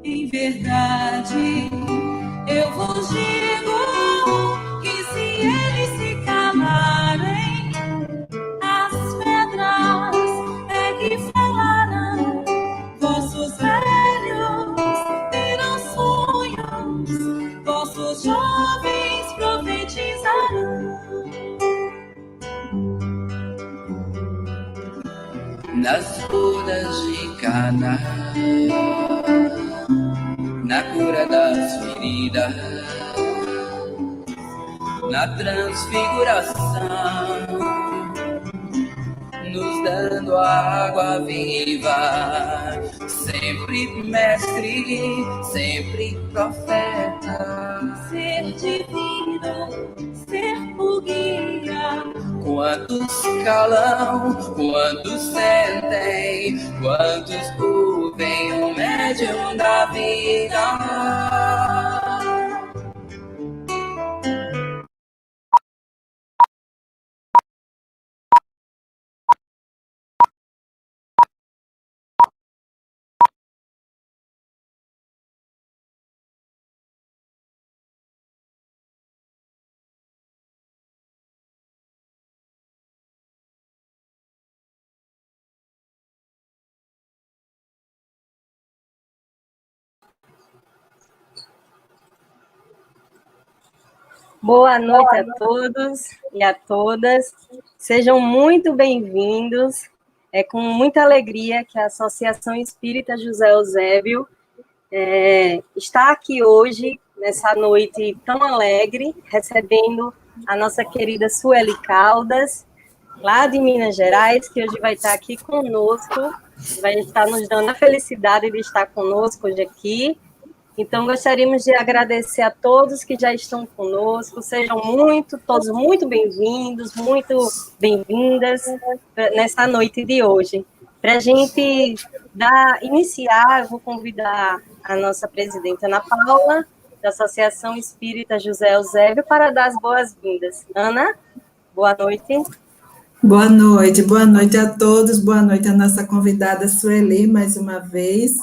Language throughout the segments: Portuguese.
Em verdade, eu vos digo que se eles se calarem, as pedras é que falarão. Vossos velhos terão sonhos, vossos jovens profetizarão. Nas bodas de Caná, na cura das feridas, na transfiguração, nos dando a água viva, sempre mestre, sempre profeta, ser divino, ser o guia. Quantos calam, quantos sentem, quantos ouvem o médium da vida. Boa noite a todos e a todas. Sejam muito bem-vindos. É com muita alegria que a Associação Espírita José Eusébio está aqui hoje, nessa noite tão alegre, recebendo a nossa querida Sueli Caldas, lá de Minas Gerais, que hoje vai estar aqui conosco, vai estar nos dando a felicidade de estar conosco hoje aqui. Então, gostaríamos de agradecer a todos que já estão conosco, sejam todos muito bem-vindos, muito bem-vindas nessa noite de hoje. Para a gente iniciar, eu vou convidar a nossa presidente Ana Paula, da Associação Espírita José Eusébio, para dar as boas-vindas. Ana, boa noite. Boa noite a todos, boa noite à nossa convidada Sueli, mais uma vez.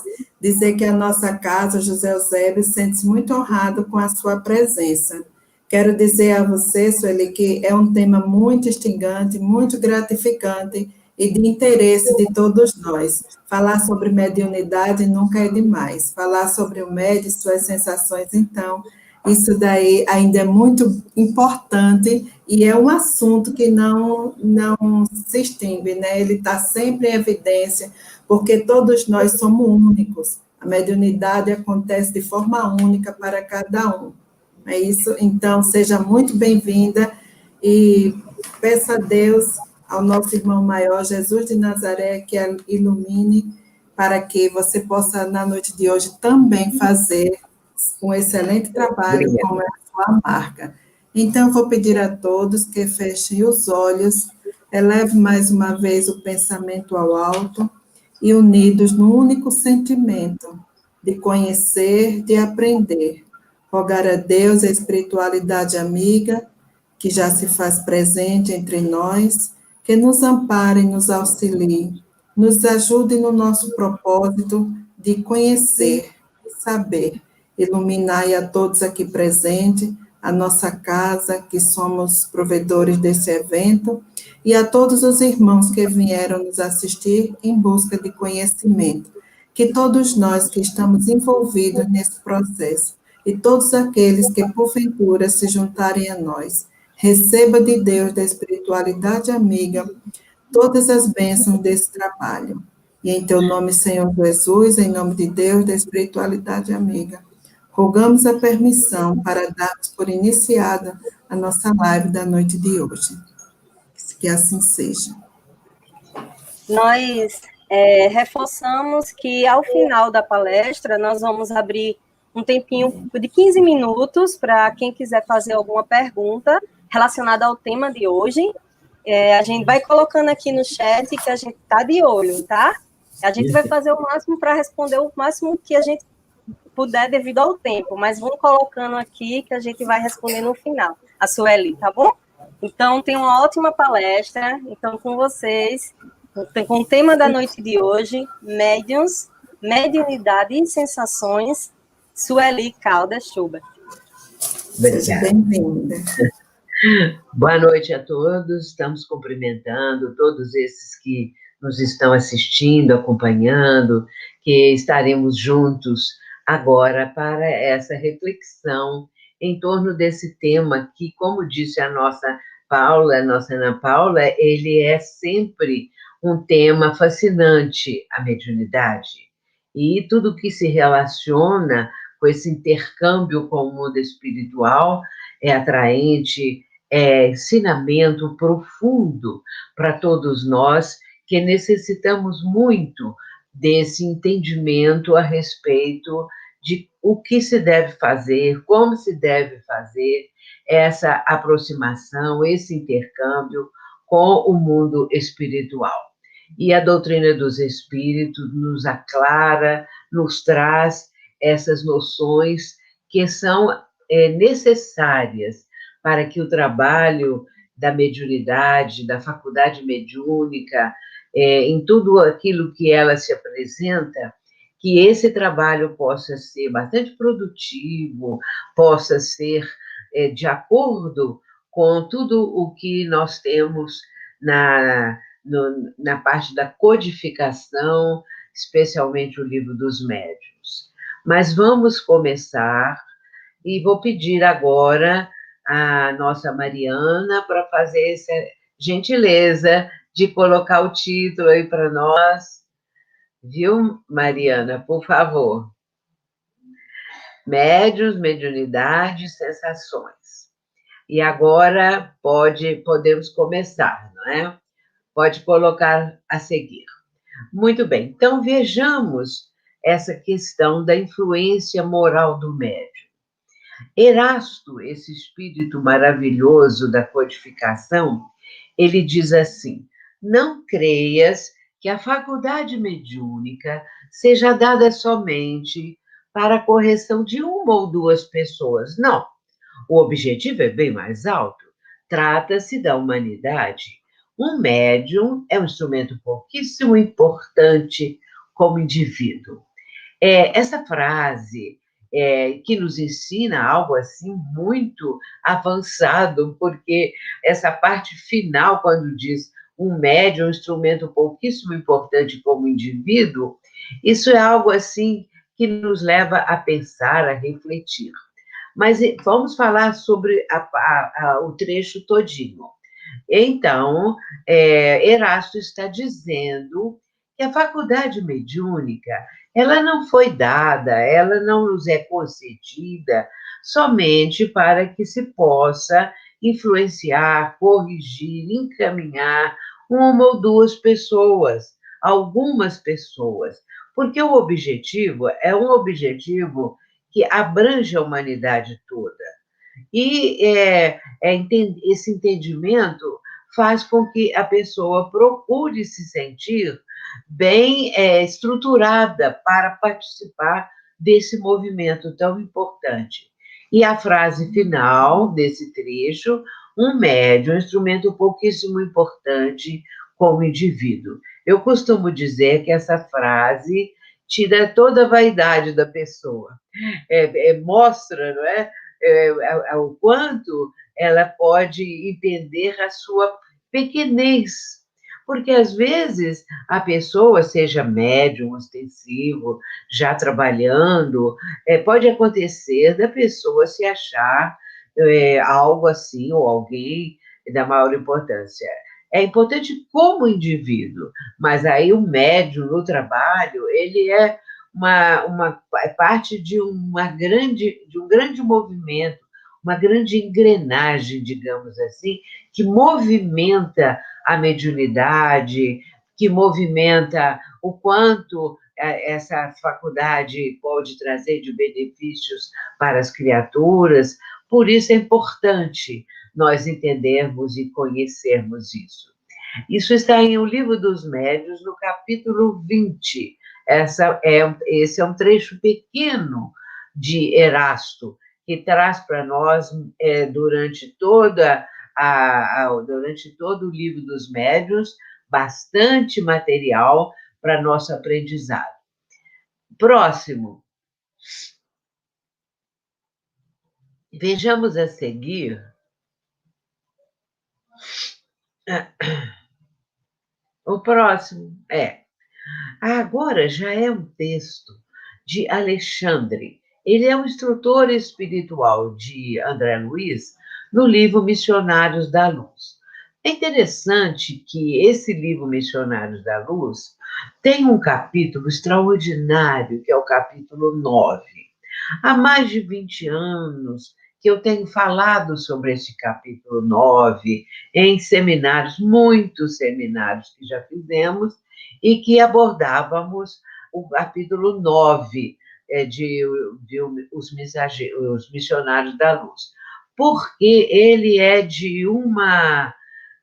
Dizer que a nossa casa, José Eusébio, sente-se muito honrado com a sua presença. Quero dizer a você, Sueli, que é um tema muito instigante, muito gratificante e de interesse de todos nós. Falar sobre mediunidade nunca é demais. Falar sobre o médium e suas sensações, então, isso daí ainda é muito importante e é um assunto que não se extingue, né? Ele está sempre em evidência, porque todos nós somos únicos. A mediunidade acontece de forma única para cada um. É isso? Então, seja muito bem-vinda e peça a Deus, ao nosso irmão maior, Jesus de Nazaré, que ilumine para que você possa, na noite de hoje, também fazer um excelente trabalho como é a sua marca. Então, eu vou pedir a todos que fechem os olhos, eleve mais uma vez o pensamento ao alto e unidos no único sentimento de conhecer, de aprender. Rogar a Deus, a espiritualidade amiga, que já se faz presente entre nós, que nos ampare e nos auxilie, nos ajude no nosso propósito de conhecer e saber. Iluminai a todos aqui presentes, a nossa casa, que somos provedores desse evento, e a todos os irmãos que vieram nos assistir em busca de conhecimento. Que todos nós que estamos envolvidos nesse processo, e todos aqueles que porventura se juntarem a nós, receba de Deus, da espiritualidade amiga, todas as bênçãos desse trabalho. E em teu nome, Senhor Jesus, em nome de Deus, da espiritualidade amiga, rogamos a permissão para darmos por iniciada a nossa live da noite de hoje. Que assim seja. Nós reforçamos que, ao final da palestra, nós vamos abrir um tempinho de 15 minutos para quem quiser fazer alguma pergunta relacionada ao tema de hoje. A gente vai colocando aqui no chat que a gente está de olho, tá? A gente vai fazer o máximo para responder o máximo que a gente puder devido ao tempo, mas vamos colocando aqui que a gente vai responder no final, a Sueli, tá bom? Então, tem uma ótima palestra, então, com vocês, com o tema da noite de hoje, médiuns, mediunidade e sensações, Sueli Caldas Schubert. Obrigada. Bem-vinda. Boa noite a todos, estamos cumprimentando todos esses que nos estão assistindo, acompanhando, que estaremos juntos agora para essa reflexão em torno desse tema que, como disse a nossa Ana Paula, ele é sempre um tema fascinante, a mediunidade. E tudo que se relaciona com esse intercâmbio com o mundo espiritual é atraente, é ensinamento profundo para todos nós que necessitamos muito desse entendimento a respeito de o que se deve fazer, como se deve fazer essa aproximação, esse intercâmbio com o mundo espiritual. E a doutrina dos espíritos nos aclara, nos traz essas noções que são necessárias para que o trabalho da mediunidade, da faculdade mediúnica, em tudo aquilo que ela se apresenta, que esse trabalho possa ser bastante produtivo, possa ser de acordo com tudo o que nós temos na parte da codificação, especialmente o livro dos médiuns. Mas vamos começar, e vou pedir agora a nossa Mariana para fazer essa gentileza de colocar o título aí para nós. Viu, Mariana? Por favor. Médiuns, mediunidade, sensações. E agora podemos começar, não é? Pode colocar a seguir. Muito bem, então vejamos essa questão da influência moral do médium. Erasto, esse espírito maravilhoso da codificação, ele diz assim: não creias que a faculdade mediúnica seja dada somente para a correção de uma ou duas pessoas. Não, o objetivo é bem mais alto. Trata-se da humanidade. Um médium é um instrumento pouquíssimo importante como indivíduo. Essa frase que nos ensina algo assim muito avançado, porque essa parte final, quando diz um médium, um instrumento pouquíssimo importante como indivíduo, isso é algo assim que nos leva a pensar, a refletir. Mas vamos falar sobre o trecho todinho. Então, Erasto está dizendo que a faculdade mediúnica, ela não foi dada, ela não nos é concedida somente para que se possa influenciar, corrigir, encaminhar uma ou duas pessoas, algumas pessoas, porque o objetivo é um objetivo que abrange a humanidade toda. E esse entendimento faz com que a pessoa procure se sentir bem estruturada para participar desse movimento tão importante. E a frase final desse trecho: um médium, um instrumento pouquíssimo importante como indivíduo. Eu costumo dizer que essa frase tira toda a vaidade da pessoa, mostra, não é? O quanto ela pode entender a sua pequenez, porque às vezes a pessoa, seja médium, ostensivo, já trabalhando, pode acontecer da pessoa se achar algo assim, ou alguém da maior importância. É importante como indivíduo, mas aí o médium no trabalho, ele é parte de um grande movimento, uma grande engrenagem, digamos assim, que movimenta a mediunidade, que movimenta o quanto essa faculdade pode trazer de benefícios para as criaturas. Por isso é importante nós entendermos e conhecermos isso. Isso está em O Livro dos Médiuns, no capítulo 20. Esse é um trecho pequeno de Erasto, que traz para nós, durante todo o Livro dos Médiuns, bastante material para nosso aprendizado. Próximo. Vejamos a seguir o próximo. Agora já é um texto de Alexandre. Ele é um instrutor espiritual de André Luiz no livro Missionários da Luz. É interessante que esse livro Missionários da Luz tem um capítulo extraordinário, que é o capítulo 9. Há mais de 20 anos que eu tenho falado sobre esse capítulo 9 em seminários, muitos seminários que já fizemos, e que abordávamos o capítulo 9 de Os Missionários da Luz, porque ele é de uma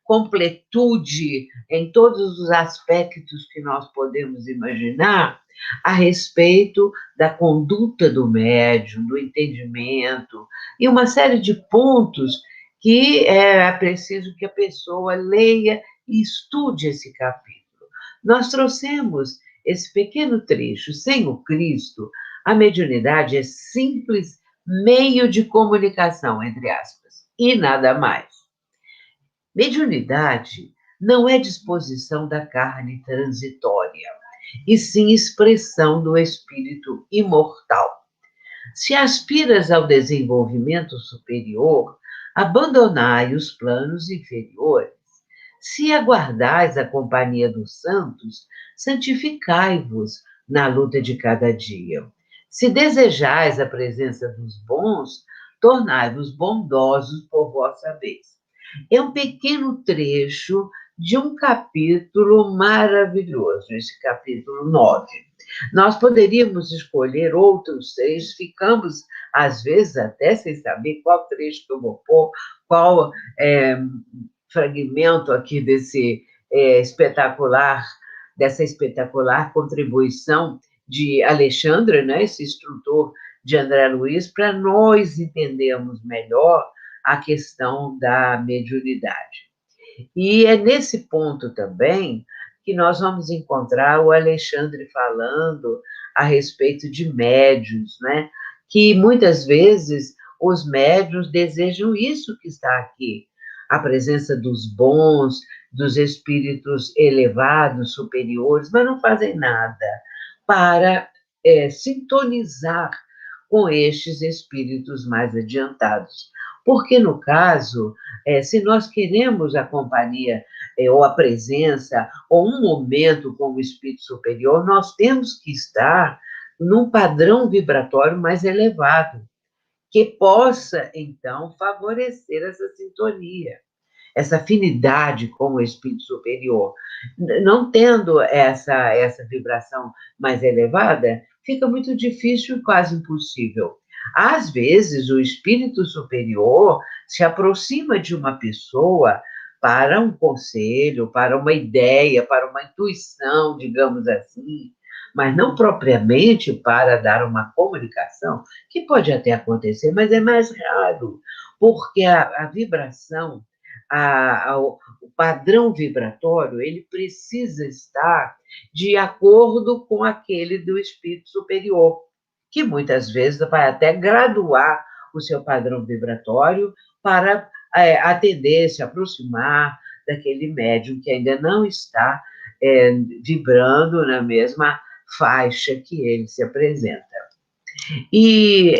completude em todos os aspectos que nós podemos imaginar a respeito da conduta do médium, do entendimento, e uma série de pontos que é preciso que a pessoa leia e estude esse capítulo. Nós trouxemos esse pequeno trecho. Sem o Cristo, a mediunidade é simples meio de comunicação, entre aspas, e nada mais. Mediunidade não é disposição da carne transitória, e sim expressão do espírito imortal. Se aspiras ao desenvolvimento superior, abandonai os planos inferiores. Se aguardais a companhia dos santos, santificai-vos na luta de cada dia. Se desejais a presença dos bons, tornai-vos bondosos por vossa vez. É um pequeno trecho de um capítulo maravilhoso, esse capítulo 9. Nós poderíamos escolher outros trechos, ficamos, às vezes, até sem saber qual trecho que eu vou pôr, qual fragmento aqui dessa espetacular contribuição de Alexandre, né, esse instrutor de André Luiz, para nós entendermos melhor a questão da mediunidade. E é nesse ponto também que nós vamos encontrar o Alexandre falando a respeito de médiuns, né? Que muitas vezes os médiuns desejam isso que está aqui, a presença dos bons, dos espíritos elevados, superiores, mas não fazem nada para sintonizar com estes espíritos mais adiantados. Porque, no caso, se nós queremos a companhia ou a presença ou um momento com o espírito superior, nós temos que estar num padrão vibratório mais elevado. que possa, então, favorecer essa sintonia, essa afinidade com o espírito superior. Não tendo essa vibração mais elevada, fica muito difícil e quase impossível. Às vezes, o espírito superior se aproxima de uma pessoa para um conselho, para uma ideia, para uma intuição, digamos assim, mas não propriamente para dar uma comunicação, que pode até acontecer, mas é mais raro, porque a vibração, o padrão vibratório, ele precisa estar de acordo com aquele do espírito superior, que muitas vezes vai até graduar o seu padrão vibratório para atender, se aproximar daquele médium que ainda não está vibrando na mesma faixa que ele se apresenta. E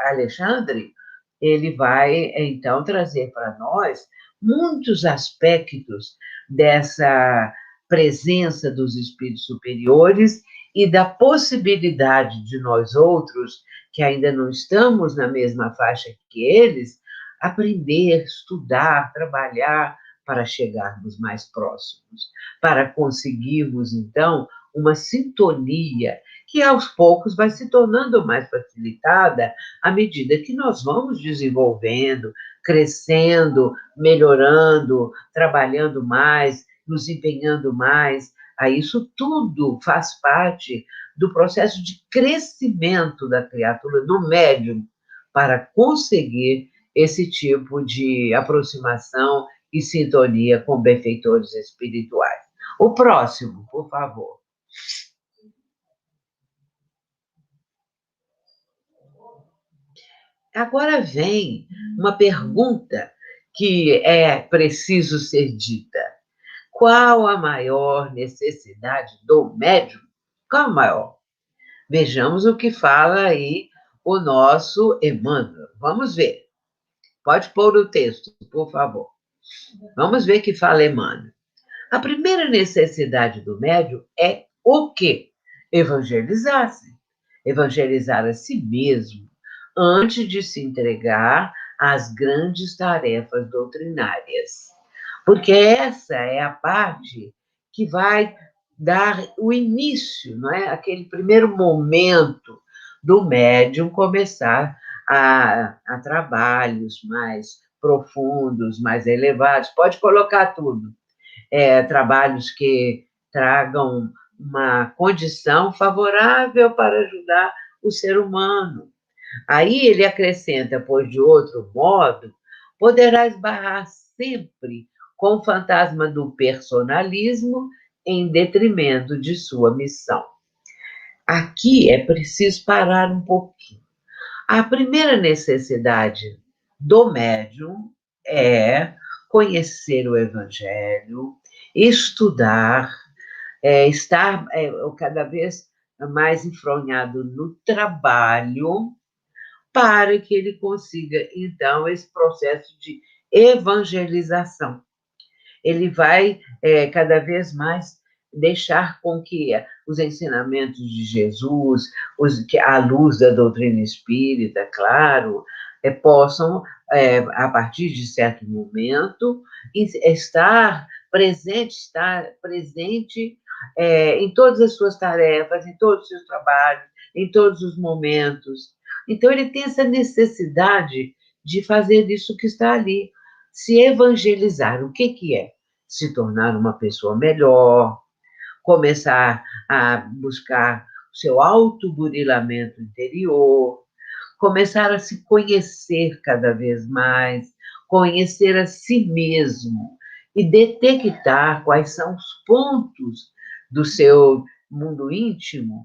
Alexandre, ele vai, então, trazer para nós muitos aspectos dessa presença dos espíritos superiores e da possibilidade de nós outros, que ainda não estamos na mesma faixa que eles, aprender, estudar, trabalhar para chegarmos mais próximos, para conseguirmos, então, uma sintonia que aos poucos vai se tornando mais facilitada à medida que nós vamos desenvolvendo, crescendo, melhorando, trabalhando mais, nos empenhando mais. Isso tudo faz parte do processo de crescimento da criatura, do médium, para conseguir esse tipo de aproximação e sintonia com benfeitores espirituais. O próximo, por favor. Agora vem uma pergunta que é preciso ser dita. Qual a maior necessidade do médium? Qual a maior? Vejamos o que fala aí o nosso Emmanuel. Vamos ver. Pode pôr o texto, por favor. Vamos ver o que fala Emmanuel. A primeira necessidade do médium é o quê? Evangelizar-se. Evangelizar a si mesmo, antes de se entregar às grandes tarefas doutrinárias. Porque essa é a parte que vai dar o início, não é? Aquele primeiro momento do médium começar a trabalhos mais profundos, mais elevados. Pode colocar tudo. Trabalhos que tragam uma condição favorável para ajudar o ser humano. Aí ele acrescenta, pois de outro modo, poderá esbarrar sempre com o fantasma do personalismo em detrimento de sua missão. Aqui é preciso parar um pouquinho. A primeira necessidade do médium é conhecer o Evangelho, estudar, estar cada vez mais enfronhado no trabalho, para que ele consiga, então, esse processo de evangelização. Ele vai cada vez mais deixar com que os ensinamentos de Jesus, à luz da doutrina espírita, claro, possam, a partir de certo momento, estar presente em todas as suas tarefas, em todos os seus trabalhos, em todos os momentos. Então, ele tem essa necessidade de fazer isso que está ali, se evangelizar. O que é? Se tornar uma pessoa melhor, começar a buscar o seu autoburilamento interior, começar a se conhecer cada vez mais, conhecer a si mesmo e detectar quais são os pontos do seu mundo íntimo,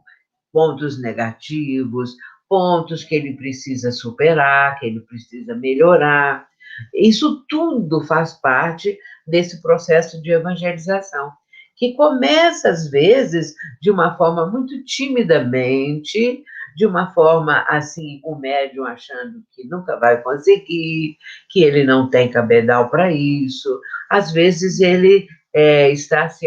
pontos negativos, pontos que ele precisa superar, que ele precisa melhorar. Isso tudo faz parte desse processo de evangelização, que começa, às vezes, de uma forma muito timidamente, de uma forma assim, o médium achando que nunca vai conseguir, que ele não tem cabedal para isso. Às vezes, ele está se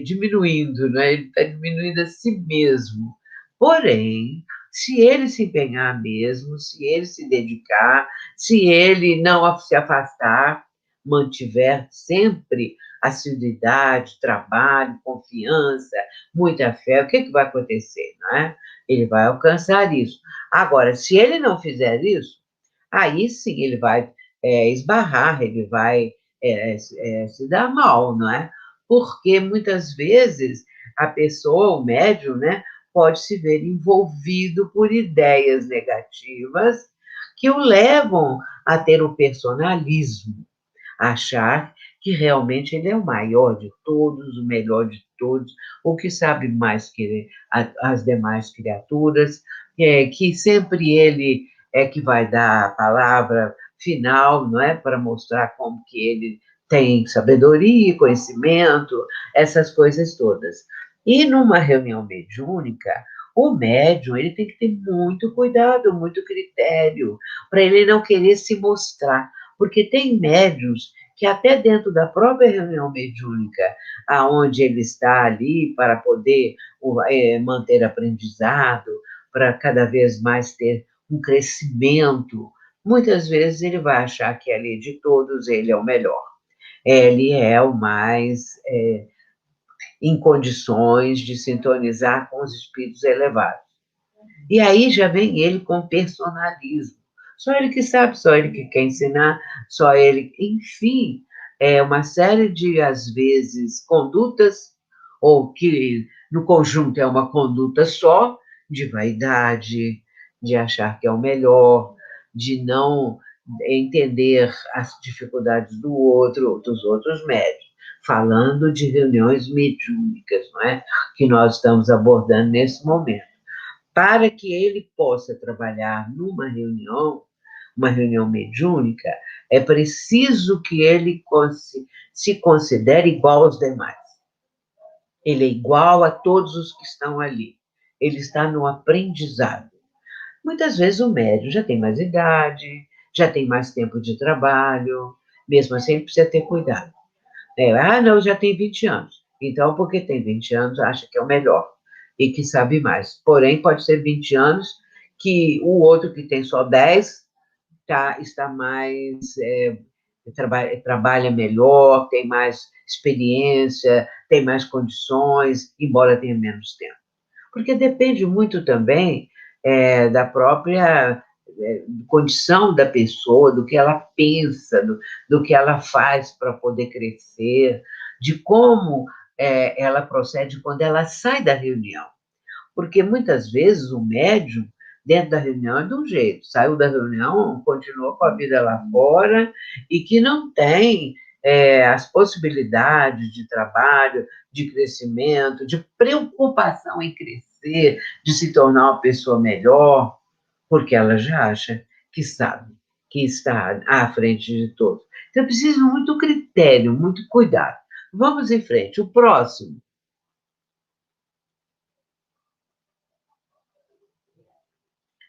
diminuindo, né? Ele está diminuindo a si mesmo. Porém, se ele se empenhar mesmo, se ele se dedicar, se ele não se afastar, mantiver sempre assiduidade, trabalho, confiança, muita fé, o que vai acontecer, não é? Ele vai alcançar isso. Agora, se ele não fizer isso, aí sim ele vai esbarrar, ele vai se dar mal, não é? Porque muitas vezes a pessoa, o médium, né, pode se ver envolvido por ideias negativas que o levam a ter o personalismo, a achar que realmente ele é o maior de todos, o melhor de todos, o que sabe mais que as demais criaturas, que sempre ele é que vai dar a palavra final, não é, para mostrar como que ele tem sabedoria, conhecimento, essas coisas todas. E numa reunião mediúnica, o médium ele tem que ter muito cuidado, muito critério, para ele não querer se mostrar, porque tem médiuns que até dentro da própria reunião mediúnica, aonde ele está ali para poder manter aprendizado, para cada vez mais ter um crescimento, muitas vezes ele vai achar que ali de todos ele é o melhor. Ele é o mais em condições de sintonizar com os espíritos elevados. E aí já vem ele com personalismo. Só ele que sabe, só ele que quer ensinar, só ele. Enfim, é uma série de, às vezes, condutas, ou que no conjunto é uma conduta só, de vaidade, de achar que é o melhor, de não entender as dificuldades dos outros médios, falando de reuniões mediúnicas, não é? Que nós estamos abordando nesse momento. Para que ele possa trabalhar numa reunião, uma reunião mediúnica, é preciso que ele se considere igual aos demais. Ele é igual a todos os que estão ali. Ele está no aprendizado. Muitas vezes o médium já tem mais idade, já tem mais tempo de trabalho, mesmo assim ele precisa ter cuidado. Não, já tem 20 anos. Então, porque tem 20 anos, acha que é o melhor e que sabe mais. Porém, pode ser 20 anos que o outro que tem só 10 está mais, trabalha melhor, tem mais experiência, tem mais condições, embora tenha menos tempo. Porque depende muito também da própria condição da pessoa, do que ela pensa, do que ela faz para poder crescer, de como ela procede quando ela sai da reunião. Porque muitas vezes o médium, dentro da reunião, é de um jeito, saiu da reunião, continua com a vida lá fora, e que não tem as possibilidades de trabalho, de crescimento, de preocupação em crescer, de se tornar uma pessoa melhor, porque ela já acha que sabe, que está à frente de todos. Então, é preciso muito critério, muito cuidado. Vamos em frente. O próximo.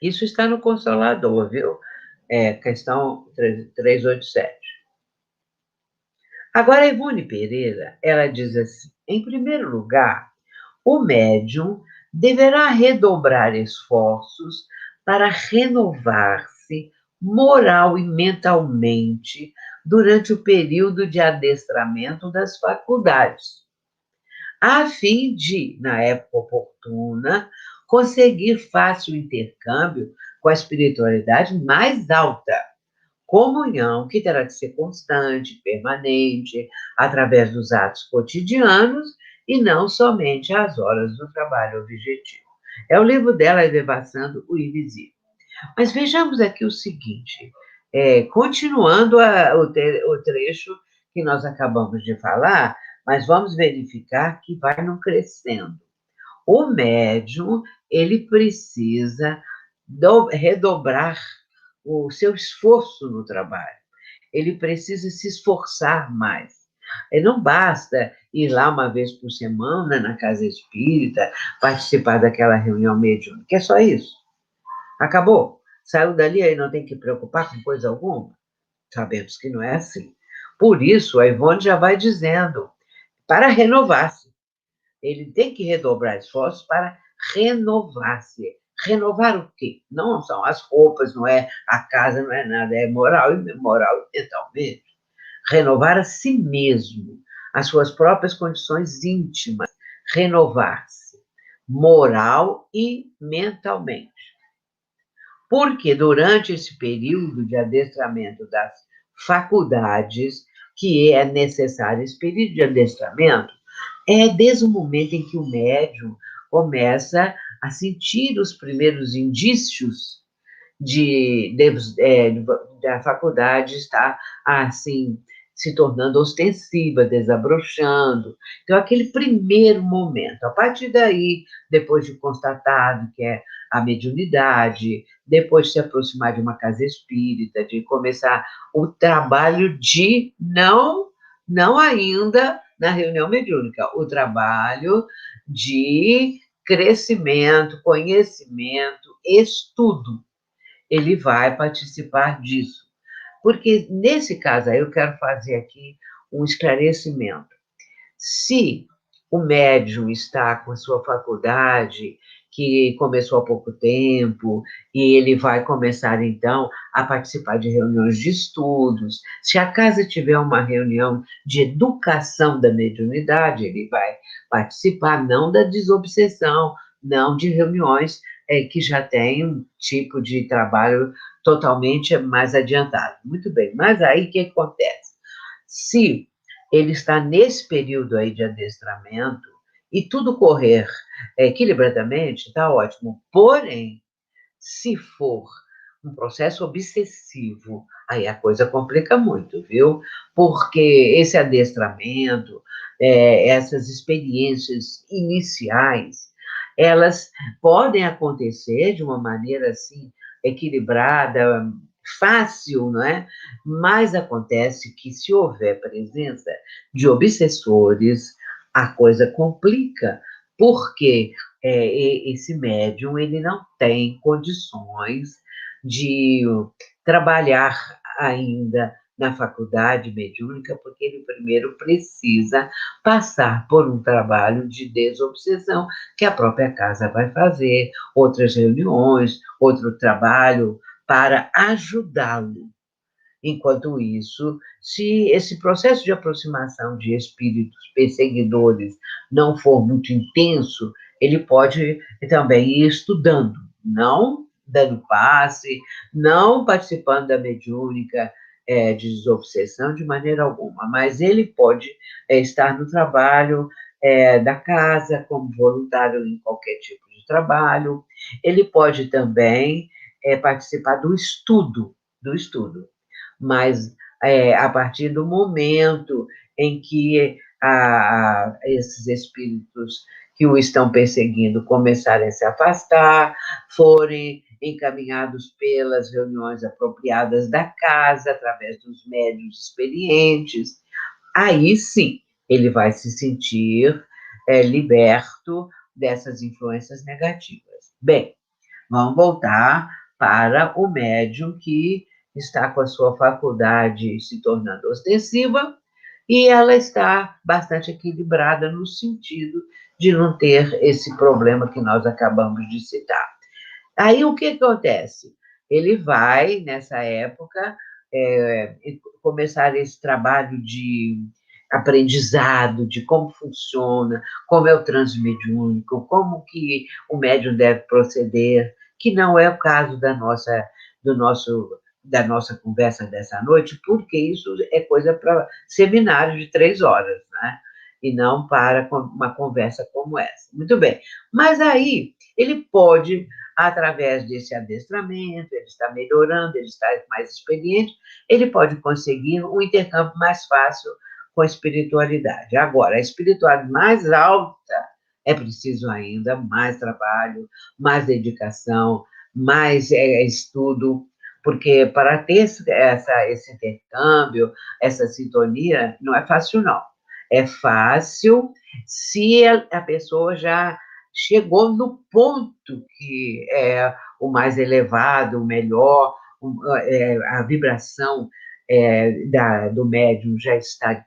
Isso está no Consolador, viu? Questão 387. Agora, a Ivone Pereira, ela diz assim, em primeiro lugar, o médium deverá redobrar esforços para renovar-se moral e mentalmente durante o período de adestramento das faculdades, a fim de, na época oportuna, conseguir fácil intercâmbio com a espiritualidade mais alta, comunhão que terá que ser constante, permanente, através dos atos cotidianos e não somente às horas do trabalho objetivo. É o livro dela, Elevaçando o Invisível. Mas vejamos aqui o seguinte, continuando o trecho que nós acabamos de falar, mas vamos verificar que vai não crescendo. O médium, ele precisa redobrar o seu esforço no trabalho. Ele precisa se esforçar mais. Não basta ir lá uma vez por semana na casa espírita, participar daquela reunião mediúnica, é só isso. Acabou. Saiu dali, aí não tem que preocupar com coisa alguma? Sabemos que não é assim. Por isso, a Ivone já vai dizendo, para renovar-se. Ele tem que redobrar esforços para renovar-se, Renovar o quê? Não são as roupas, não é a casa, não é nada, é moral e mentalmente. Renovar a si mesmo, as suas próprias condições íntimas, renovar-se, moral e mentalmente. Porque durante esse período de adestramento das faculdades, que é necessário, esse período de adestramento, é desde o momento em que o médium começa a sentir os primeiros indícios da faculdade estar, assim, se tornando ostensiva, desabrochando. Então, aquele primeiro momento. A partir daí, depois de constatado que é a mediunidade, depois de se aproximar de uma casa espírita, de começar o trabalho de não ainda na reunião mediúnica, o trabalho de crescimento, conhecimento, estudo. Ele vai participar disso. Porque, nesse caso aí, eu quero fazer aqui um esclarecimento. Se o médium está com a sua faculdade, que começou há pouco tempo, e ele vai começar, então, a participar de reuniões de estudos, se a casa tiver uma reunião de educação da mediunidade, ele vai participar, não da desobsessão, não de reuniões que já tem um tipo de trabalho totalmente mais adiantado. Muito bem, mas aí o que acontece? Se ele está nesse período aí de adestramento e tudo correr equilibradamente, está ótimo. Porém, se for um processo obsessivo, aí a coisa complica muito, viu? Porque esse adestramento, essas experiências iniciais, elas podem acontecer de uma maneira assim equilibrada, fácil, não é? Mas acontece que se houver presença de obsessores, a coisa complica, porque esse médium ele não tem condições de trabalhar ainda na faculdade mediúnica, porque ele primeiro precisa passar por um trabalho de desobsessão que a própria casa vai fazer, outras reuniões, outro trabalho para ajudá-lo. Enquanto isso, se esse processo de aproximação de espíritos perseguidores não for muito intenso, ele pode também ir estudando, não dando passe, não participando da mediúnica de desobsessão de maneira alguma, mas ele pode estar no trabalho da casa, como voluntário em qualquer tipo de trabalho, ele pode também participar do estudo, mas a partir do momento em que esses espíritos que o estão perseguindo começarem a se afastar, forem encaminhados pelas reuniões apropriadas da casa, através dos médiuns experientes, aí sim ele vai se sentir liberto dessas influências negativas. Bem, vamos voltar para o médium que está com a sua faculdade se tornando ostensiva e ela está bastante equilibrada no sentido de não ter esse problema que nós acabamos de citar. Aí o que acontece? Ele vai, nessa época, começar esse trabalho de aprendizado, de como funciona, como é o transe mediúnico, como que o médium deve proceder, que não é o caso da nossa conversa dessa noite, porque isso é coisa para seminário de 3 horas, né? E não para uma conversa como essa. Muito bem. Mas aí, ele pode, através desse adestramento, ele está melhorando, ele está mais experiente, ele pode conseguir um intercâmbio mais fácil com a espiritualidade. Agora, a espiritualidade mais alta é preciso ainda mais trabalho, mais dedicação, mais estudo, porque para ter esse intercâmbio, essa sintonia, não é fácil, não. É fácil se a pessoa já chegou no ponto que é o mais elevado, o melhor, a vibração do médium já está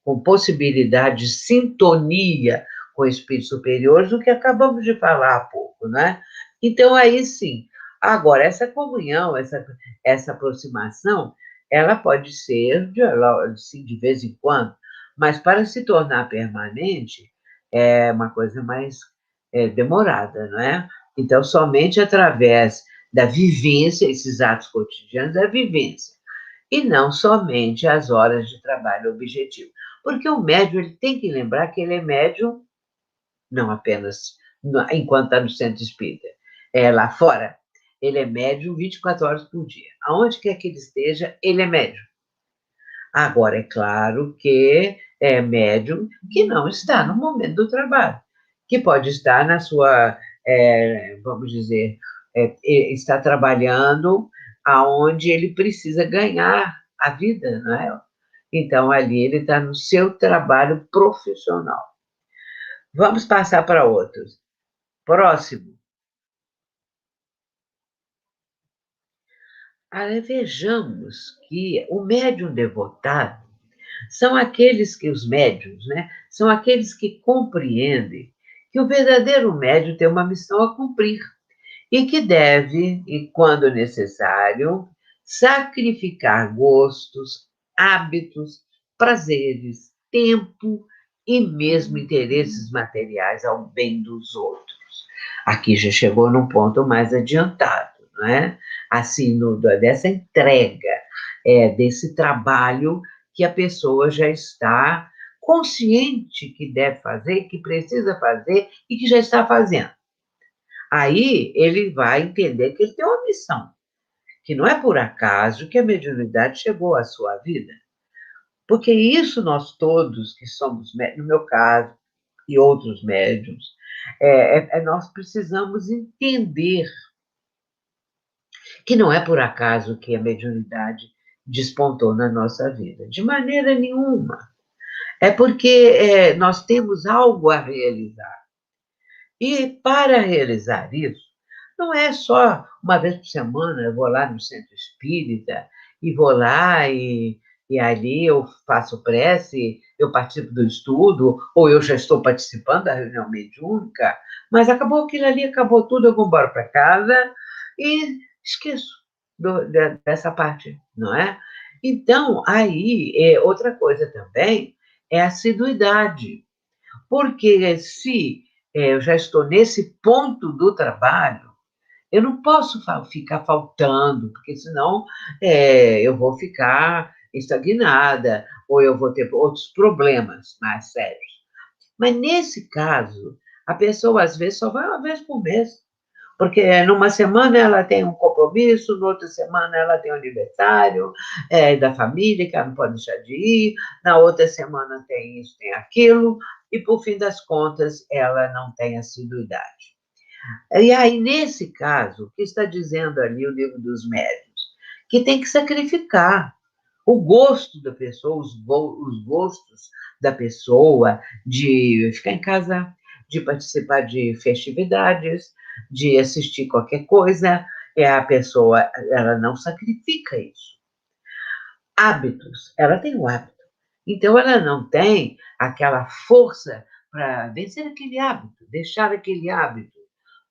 com possibilidade de sintonia com espíritos superiores, o que acabamos de falar há pouco, né? Então, aí sim. Agora, essa comunhão, essa aproximação, ela pode ser assim, de vez em quando, mas para se tornar permanente, é uma coisa mais demorada, não é? Então, somente através da vivência, esses atos cotidianos, da vivência, e não somente as horas de trabalho objetivo. Porque o médium ele tem que lembrar que ele é médium não apenas enquanto está no centro espírita, lá fora, ele é médium 24 horas por dia. Aonde quer que ele esteja, ele é médium. Agora, é claro que é médium que não está no momento do trabalho, que pode estar na sua, vamos dizer, está trabalhando aonde ele precisa ganhar a vida, não é? Então, ali ele está no seu trabalho profissional. Vamos passar para outros. Próximo. Vejamos que o médium devotado são aqueles que os médiuns, né? São aqueles que compreendem que o verdadeiro médium tem uma missão a cumprir e que deve, e quando necessário, sacrificar gostos, hábitos, prazeres, tempo e mesmo interesses materiais ao bem dos outros. Aqui já chegou num ponto mais adiantado, não é? Assim, dessa entrega, desse trabalho que a pessoa já está consciente que deve fazer, que precisa fazer e que já está fazendo. Aí ele vai entender que ele tem uma missão, que não é por acaso que a mediunidade chegou à sua vida. Porque isso nós todos que somos, no meu caso, e outros médiums, nós precisamos entender que não é por acaso que a mediunidade despontou na nossa vida, de maneira nenhuma. É porque nós temos algo a realizar. E para realizar isso, não é só uma vez por semana eu vou lá no centro espírita e vou lá e ali eu faço prece, eu participo do estudo, ou eu já estou participando da reunião mediúnica, mas acabou aquilo ali, acabou tudo, eu vou embora para casa e esqueço dessa parte, não é? Então, aí, outra coisa também é a assiduidade, porque se eu já estou nesse ponto do trabalho, eu não posso ficar faltando, porque senão eu vou ficar estagnada, ou eu vou ter outros problemas mais sérios. Mas, nesse caso, a pessoa, às vezes, só vai uma vez por mês, porque numa semana ela tem um compromisso, na outra semana ela tem um aniversário da família, que ela não pode deixar de ir, na outra semana tem isso, tem aquilo, e, por fim das contas, ela não tem assiduidade. E aí, nesse caso, o que está dizendo ali o livro dos médiuns? Que tem que sacrificar o gosto da pessoa, os gostos da pessoa de ficar em casa, de participar de festividades, de assistir qualquer coisa, a pessoa ela não sacrifica isso. Hábitos, ela tem o hábito. Então, ela não tem aquela força para vencer aquele hábito, deixar aquele hábito,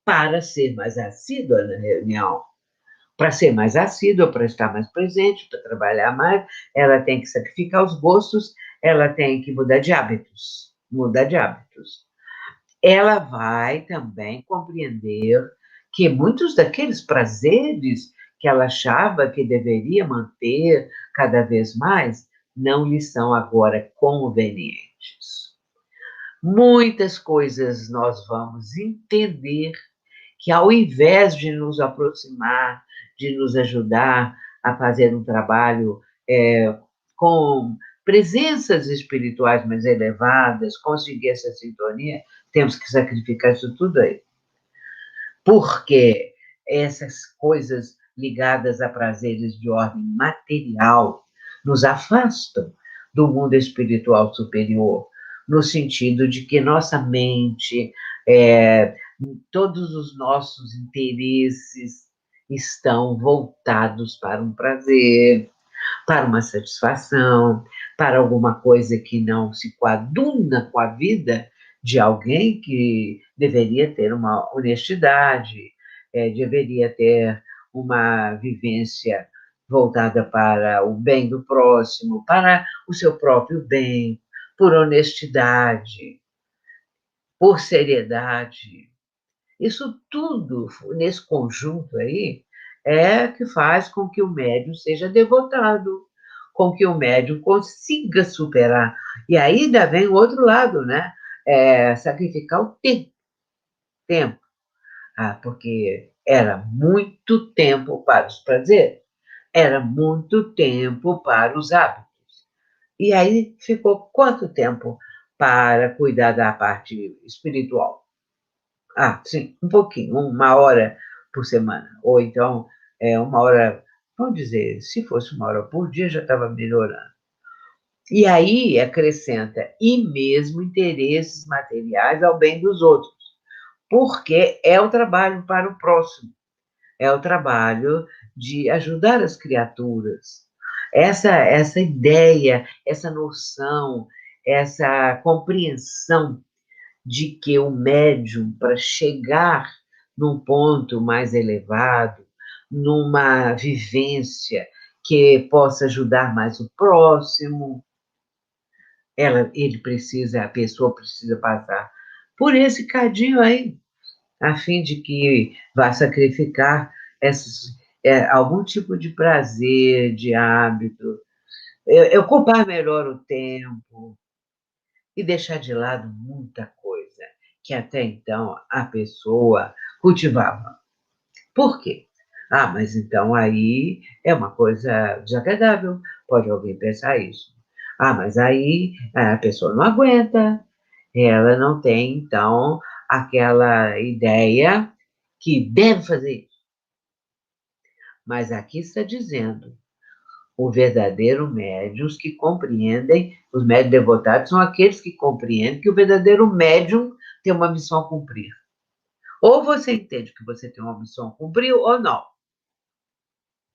para ser mais assídua na reunião. Para ser mais assídua, para estar mais presente, para trabalhar mais, ela tem que sacrificar os gostos, ela tem que mudar de hábitos. Ela vai também compreender que muitos daqueles prazeres que ela achava que deveria manter cada vez mais, não lhe são agora convenientes. Muitas coisas nós vamos entender que, ao invés de nos aproximar, de nos ajudar a fazer um trabalho com presenças espirituais mais elevadas, conseguir essa sintonia, temos que sacrificar isso tudo aí. Porque essas coisas ligadas a prazeres de ordem material nos afastam do mundo espiritual superior, no sentido de que nossa mente, todos os nossos interesses estão voltados para um prazer, para uma satisfação, para alguma coisa que não se coaduna com a vida de alguém que deveria ter uma honestidade, deveria ter uma vivência voltada para o bem do próximo, para o seu próprio bem, por honestidade, por seriedade. Isso tudo, nesse conjunto aí, é que faz com que o médium seja devotado, com que o médium consiga superar. E aí ainda vem o outro lado, né? Sacrificar o tempo. Porque era muito tempo para os prazeres, era muito tempo para os hábitos. E aí ficou quanto tempo para cuidar da parte espiritual? Sim, um pouquinho, 1 hora por semana. Ou então, 1 hora, vamos dizer, se fosse 1 hora por dia, já estava melhorando. E aí acrescenta, e mesmo interesses materiais ao bem dos outros, porque é o trabalho para o próximo, é o trabalho de ajudar as criaturas. Essa ideia, essa noção, essa compreensão de que o médium, para chegar num ponto mais elevado, numa vivência que possa ajudar mais o próximo, a pessoa precisa passar por esse cadinho aí, a fim de que vá sacrificar algum tipo de prazer, de hábito, ocupar melhor o tempo e deixar de lado muita coisa que até então a pessoa cultivava. Por quê? Mas então aí é uma coisa desagradável, pode alguém pensar isso. Mas aí a pessoa não aguenta, ela não tem, então, aquela ideia que deve fazer isso. Mas aqui está dizendo, o verdadeiro médium, os que compreendem, os médios devotados são aqueles que compreendem que o verdadeiro médium tem uma missão a cumprir. Ou você entende que você tem uma missão a cumprir ou não.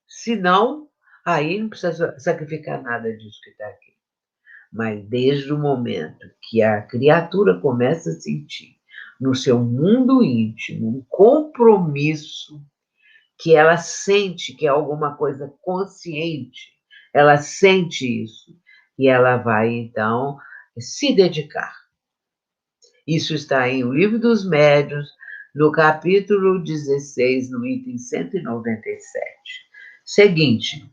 Se não, aí não precisa sacrificar nada disso que está aqui. Mas desde o momento que a criatura começa a sentir no seu mundo íntimo um compromisso, que ela sente que é alguma coisa consciente, ela sente isso, e ela vai, então, se dedicar. Isso está em O Livro dos Médiuns, no capítulo 16, no item 197. Seguinte.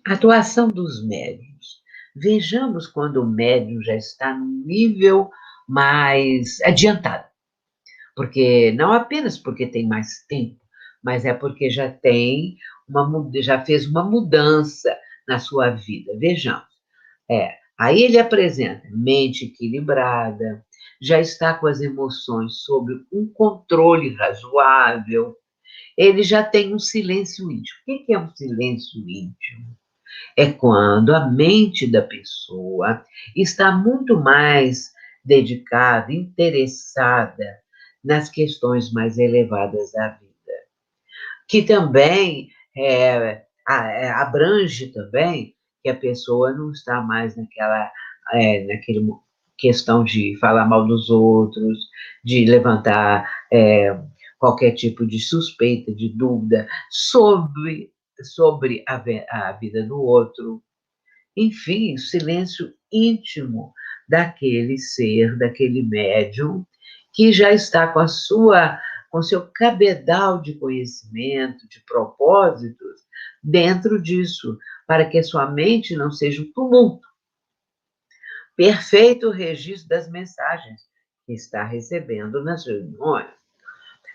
Atuação dos médiuns. Vejamos quando o médium já está no nível mais adiantado. Porque não apenas porque tem mais tempo, mas é porque já fez uma mudança na sua vida. Vejamos. Aí ele apresenta mente equilibrada, já está com as emoções sob um controle razoável, ele já tem um silêncio íntimo. O que é um silêncio íntimo? É quando a mente da pessoa está muito mais dedicada, interessada nas questões mais elevadas da vida, que também abrange também que a pessoa não está mais naquele questão de falar mal dos outros, de levantar qualquer tipo de suspeita, de dúvida sobre a vida do outro. Enfim, silêncio íntimo daquele ser, daquele médium, que já está com seu cabedal de conhecimento, de propósitos, dentro disso, para que a sua mente não seja um tumulto. Perfeito registro das mensagens que está recebendo nas reuniões.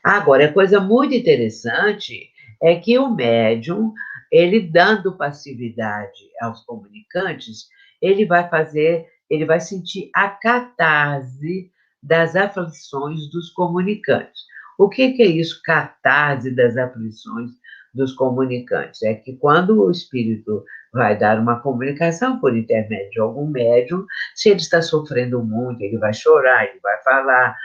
Agora, a coisa muito interessante é que o médium, ele dando passividade aos comunicantes, ele vai sentir a catarse das aflições dos comunicantes. O que é isso, catarse das aflições dos comunicantes? É que quando o espírito vai dar uma comunicação por intermédio de algum médium, se ele está sofrendo muito, ele vai chorar, ele vai falar,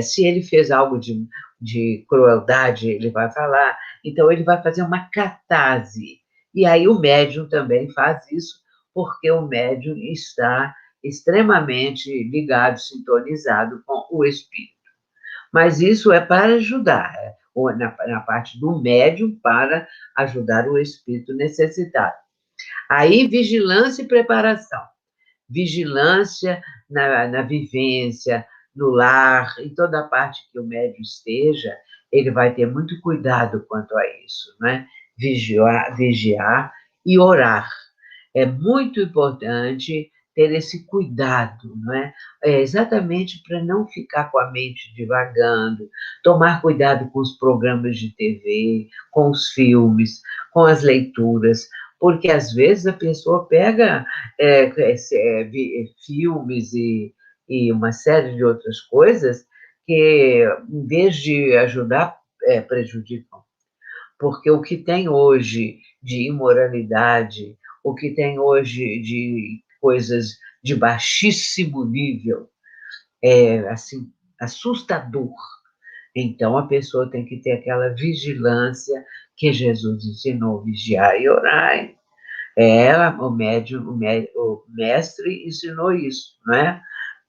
se ele fez algo de crueldade, ele vai falar, então ele vai fazer uma catarse. E aí o médium também faz isso, porque o médium está extremamente ligado, sintonizado com o espírito. Mas isso é para ajudar, ou na parte do médium, para ajudar o espírito necessitado. Aí, vigilância e preparação. Vigilância na vivência, no lar, em toda a parte que o médium esteja, ele vai ter muito cuidado quanto a isso, né? Vigiar e orar. É muito importante ter esse cuidado, não é? Exatamente para não ficar com a mente divagando, tomar cuidado com os programas de TV, com os filmes, com as leituras, porque às vezes a pessoa pega filmes e uma série de outras coisas que, em vez de ajudar, prejudicam. Porque o que tem hoje de imoralidade, o que tem hoje de coisas de baixíssimo nível, é assim, assustador. Então, a pessoa tem que ter aquela vigilância que Jesus ensinou, vigiar e orar. O mestre ensinou isso, não é?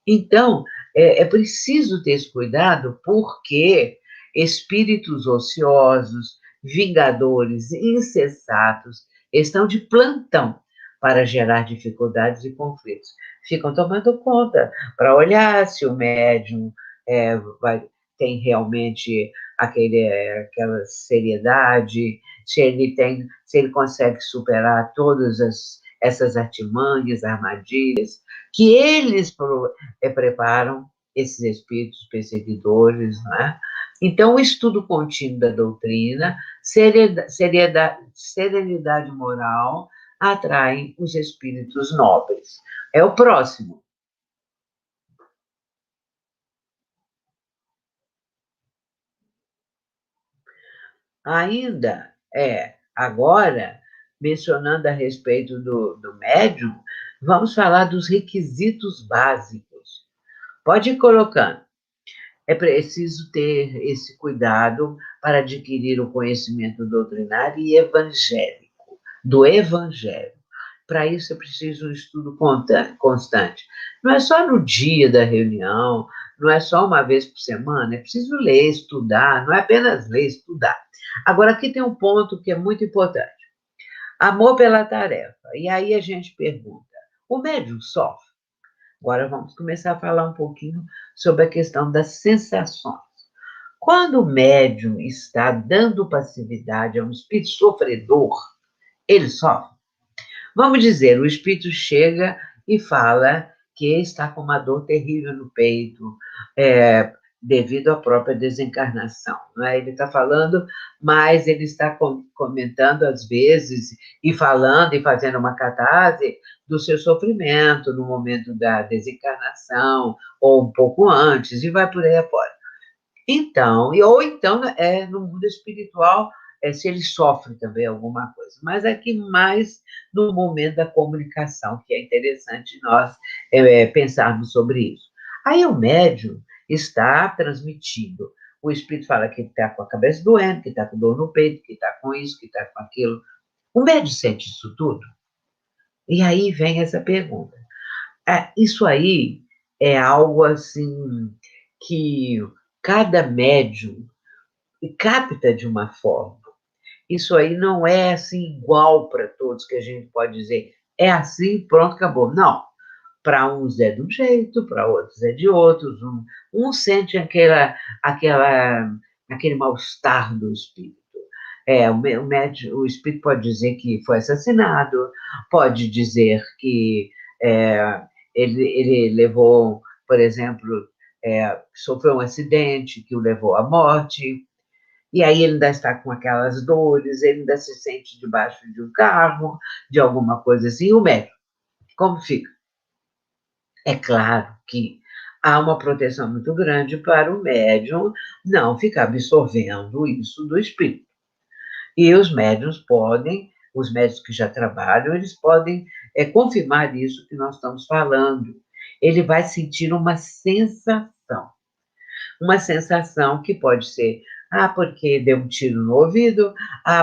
Então, é preciso ter esse cuidado, porque espíritos ociosos, vingadores, insensatos, estão de plantão para gerar dificuldades e conflitos. Ficam tomando conta para olhar se o médium tem realmente aquela seriedade, se ele consegue superar todas essas artimanhas, armadilhas, que eles preparam, esses espíritos perseguidores, né? Então, o estudo contínuo da doutrina, serenidade moral, atraem os espíritos nobres. É o próximo. Ainda agora, mencionando a respeito do médium, vamos falar dos requisitos básicos. Pode ir colocando. É preciso ter esse cuidado para adquirir o conhecimento doutrinário e evangélico, do evangelho. Para isso é preciso um estudo constante. Não é só no dia da reunião, não é só uma vez por semana, é preciso ler, estudar, não é apenas ler, estudar. Agora, aqui tem um ponto que é muito importante. Amor pela tarefa. E aí a gente pergunta, o médium sofre? Agora vamos começar a falar um pouquinho sobre a questão das sensações. Quando o médium está dando passividade a um espírito sofredor, ele sofre. Vamos dizer, o espírito chega e fala que está com uma dor terrível no peito, devido à própria desencarnação. Não é? Ele está falando, mas ele está comentando às vezes, e falando e fazendo uma catarse do seu sofrimento no momento da desencarnação, ou um pouco antes, e vai por aí afora. Então, ou então, no mundo espiritual, se ele sofre também alguma coisa, mas aqui mais no momento da comunicação, que é interessante nós pensarmos sobre isso. Aí o médium está transmitindo. O espírito fala que está com a cabeça doendo, que está com dor no peito, que está com isso, que está com aquilo. O médium sente isso tudo? E aí vem essa pergunta. Isso aí é algo assim que cada médium capta de uma forma. Isso aí não é assim igual para todos, que a gente pode dizer, é assim, pronto, acabou. Não. Para uns é de um jeito, para outros é de outros. Um sente aquele mal-estar do espírito. O espírito pode dizer que foi assassinado, pode dizer que ele levou, por exemplo, sofreu um acidente que o levou à morte, e aí ele ainda está com aquelas dores, ele ainda se sente debaixo de um carro, de alguma coisa assim. O médico, como fica? É claro que há uma proteção muito grande para o médium não ficar absorvendo isso do espírito. E os médiums que já trabalham, eles podem confirmar isso que nós estamos falando. Ele vai sentir uma sensação que pode ser, porque deu um tiro no ouvido,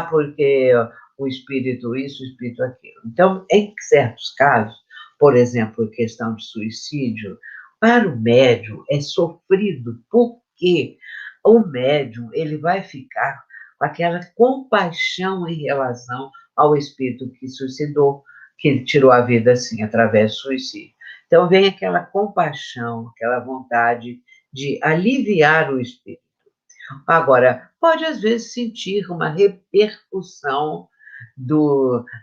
porque o espírito isso, o espírito aquilo. Então, em certos casos, por exemplo, questão de suicídio, para o médium é sofrido, porque o médium ele vai ficar com aquela compaixão em relação ao espírito que suicidou, que tirou a vida assim, através do suicídio. Então, vem aquela compaixão, aquela vontade de aliviar o espírito. Agora, pode às vezes sentir uma repercussão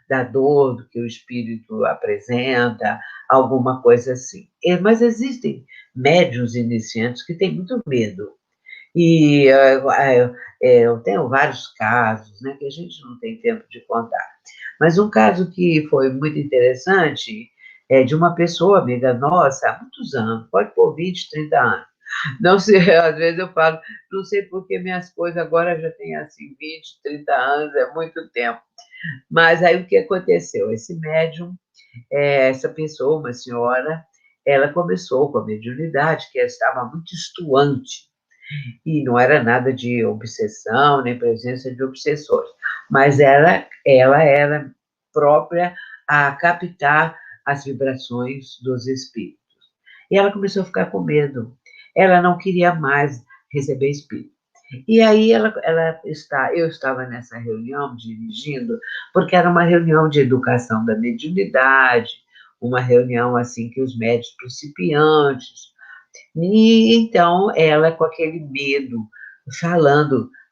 da dor do que o espírito apresenta, alguma coisa assim. Mas existem médiuns iniciantes que têm muito medo. E eu tenho vários casos, né, que a gente não tem tempo de contar. Mas um caso que foi muito interessante é de uma pessoa amiga nossa há muitos anos, pode por 20, 30 anos. Não sei, às vezes eu falo, não sei porque minhas coisas agora já têm assim 20, 30 anos, é muito tempo. Mas aí o que aconteceu? Esse médium, essa pessoa, uma senhora, ela começou com a mediunidade, que estava muito estuante, e não era nada de obsessão, nem presença de obsessores, mas ela era própria a captar as vibrações dos espíritos. E ela começou a ficar com medo. Ela não queria mais receber espírito. E aí eu estava nessa reunião dirigindo, porque era uma reunião de educação da mediunidade, uma reunião assim que os médios principiantes. E então ela com aquele medo,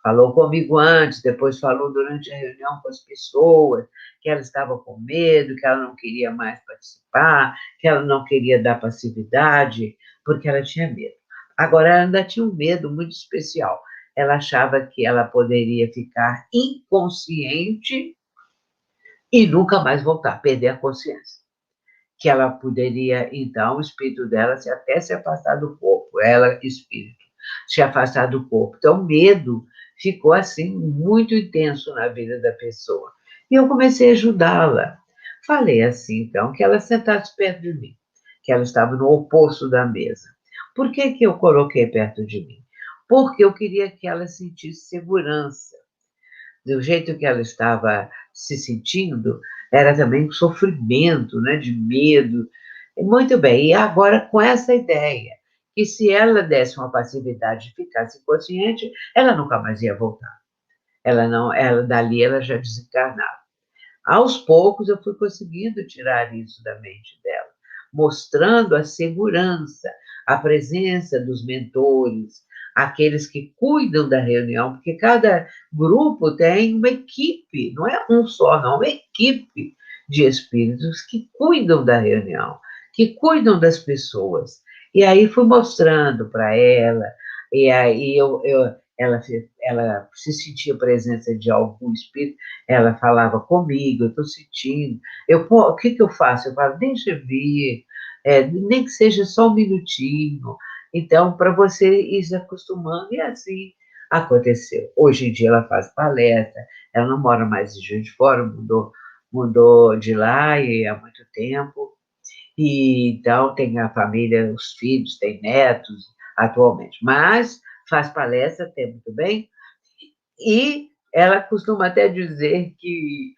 falou comigo antes, depois falou durante a reunião com as pessoas, que ela estava com medo, que ela não queria mais participar, que ela não queria dar passividade, porque ela tinha medo. Agora, ela ainda tinha um medo muito especial. Ela achava que ela poderia ficar inconsciente e nunca mais voltar, perder a consciência. Que ela poderia, então, o espírito dela até se afastar do corpo, ela, espírito, se afastar do corpo. Então, o medo ficou, assim, muito intenso na vida da pessoa. E eu comecei a ajudá-la. Falei assim, então, que ela sentasse perto de mim, que ela estava no oposto da mesa. Por que eu coloquei perto de mim? Porque eu queria que ela sentisse segurança. Do jeito que ela estava se sentindo, era também um sofrimento, né, de medo. Muito bem, e agora com essa ideia, que se ela desse uma passividade e ficasse consciente, ela nunca mais ia voltar. Dali ela já desencarnava. Aos poucos eu fui conseguindo tirar isso da mente dela, mostrando a segurança, a presença dos mentores, aqueles que cuidam da reunião, porque cada grupo tem uma equipe, não é um só, não, é uma equipe de espíritos que cuidam da reunião, que cuidam das pessoas. E aí fui mostrando para ela, e aí ela se sentia a presença de algum espírito, ela falava comigo, eu estou sentindo, o que eu faço? Eu falo, deixa vir, nem que seja só um minutinho. Então, para você ir se acostumando, e assim aconteceu. Hoje em dia ela faz palestra, ela não mora mais em Juiz de Fora, mudou de lá e há muito tempo, e então tem a família, os filhos, tem netos atualmente, mas faz palestra até muito bem, e ela costuma até dizer que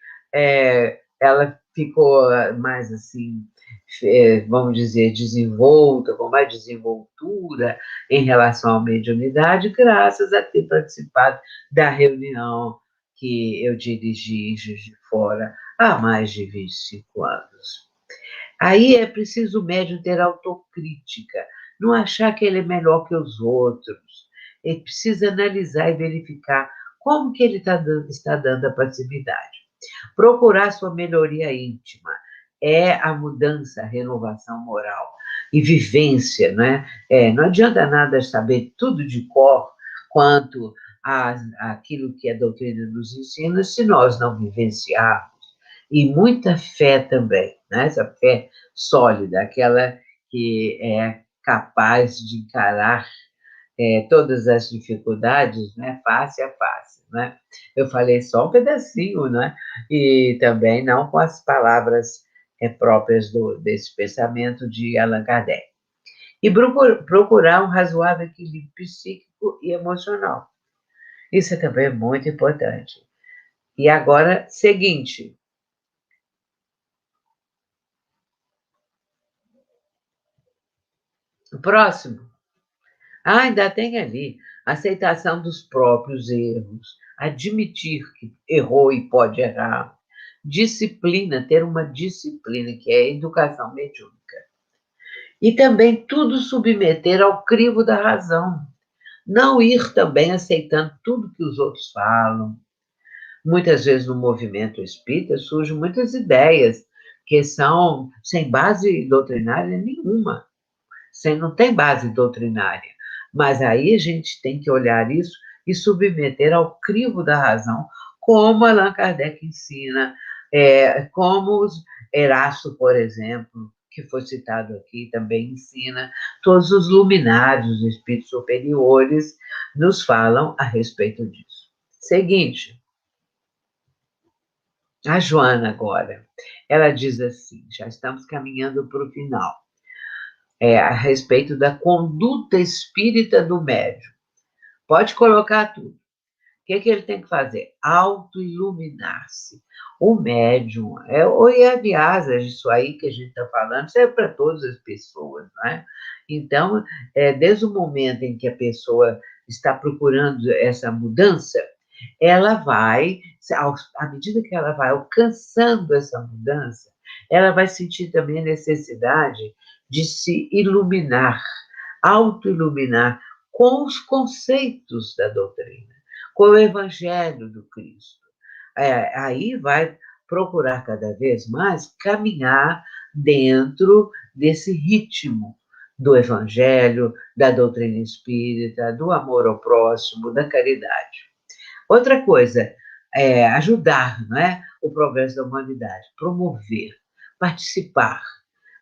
ela ficou mais assim, vamos dizer, desenvolta, com mais desenvoltura em relação à mediunidade, graças a ter participado da reunião que eu dirigi em Juiz de Fora há mais de 25 anos. Aí é preciso o médium ter autocrítica, não achar que ele é melhor que os outros. Ele precisa analisar e verificar como que ele está dando a passividade. Procurar sua melhoria íntima é a mudança, a renovação moral e vivência, né? Não adianta nada saber tudo de cor quanto aquilo que a doutrina nos ensina se nós não vivenciarmos. E muita fé também, né? Essa fé sólida, aquela que é capaz de encarar todas as dificuldades, né, face a face, né? Eu falei só um pedacinho, né? E também não com as palavras próprias desse pensamento de Allan Kardec. E procurar um razoável equilíbrio psíquico e emocional. Isso também é muito importante. E agora, seguinte. O próximo. Ainda tem ali aceitação dos próprios erros, admitir que errou e pode errar, disciplina, ter uma disciplina, que é a educação mediúnica. E também tudo submeter ao crivo da razão. Não ir também aceitando tudo que os outros falam. Muitas vezes no movimento espírita surgem muitas ideias que são sem base doutrinária nenhuma. Não tem base doutrinária. Mas aí a gente tem que olhar isso e submeter ao crivo da razão, como Allan Kardec ensina, como Erasto, por exemplo, que foi citado aqui, também ensina, todos os luminares, os espíritos superiores, nos falam a respeito disso. Seguinte, a Joana agora, ela diz assim, já estamos caminhando para o final, a respeito da conduta espírita do médium. Pode colocar tudo. O que ele tem que fazer? Auto-iluminar-se. O médium, aliás, isso aí que a gente está falando, serve para todas as pessoas, não é? Então, desde o momento em que a pessoa está procurando essa mudança, ela vai, à medida que ela vai alcançando essa mudança, ela vai sentir também a necessidade de se iluminar, auto-iluminar com os conceitos da doutrina, com o Evangelho do Cristo. Aí vai procurar cada vez mais caminhar dentro desse ritmo do Evangelho, da doutrina espírita, do amor ao próximo, da caridade. Outra coisa, ajudar, não é? O progresso da humanidade, promover, participar,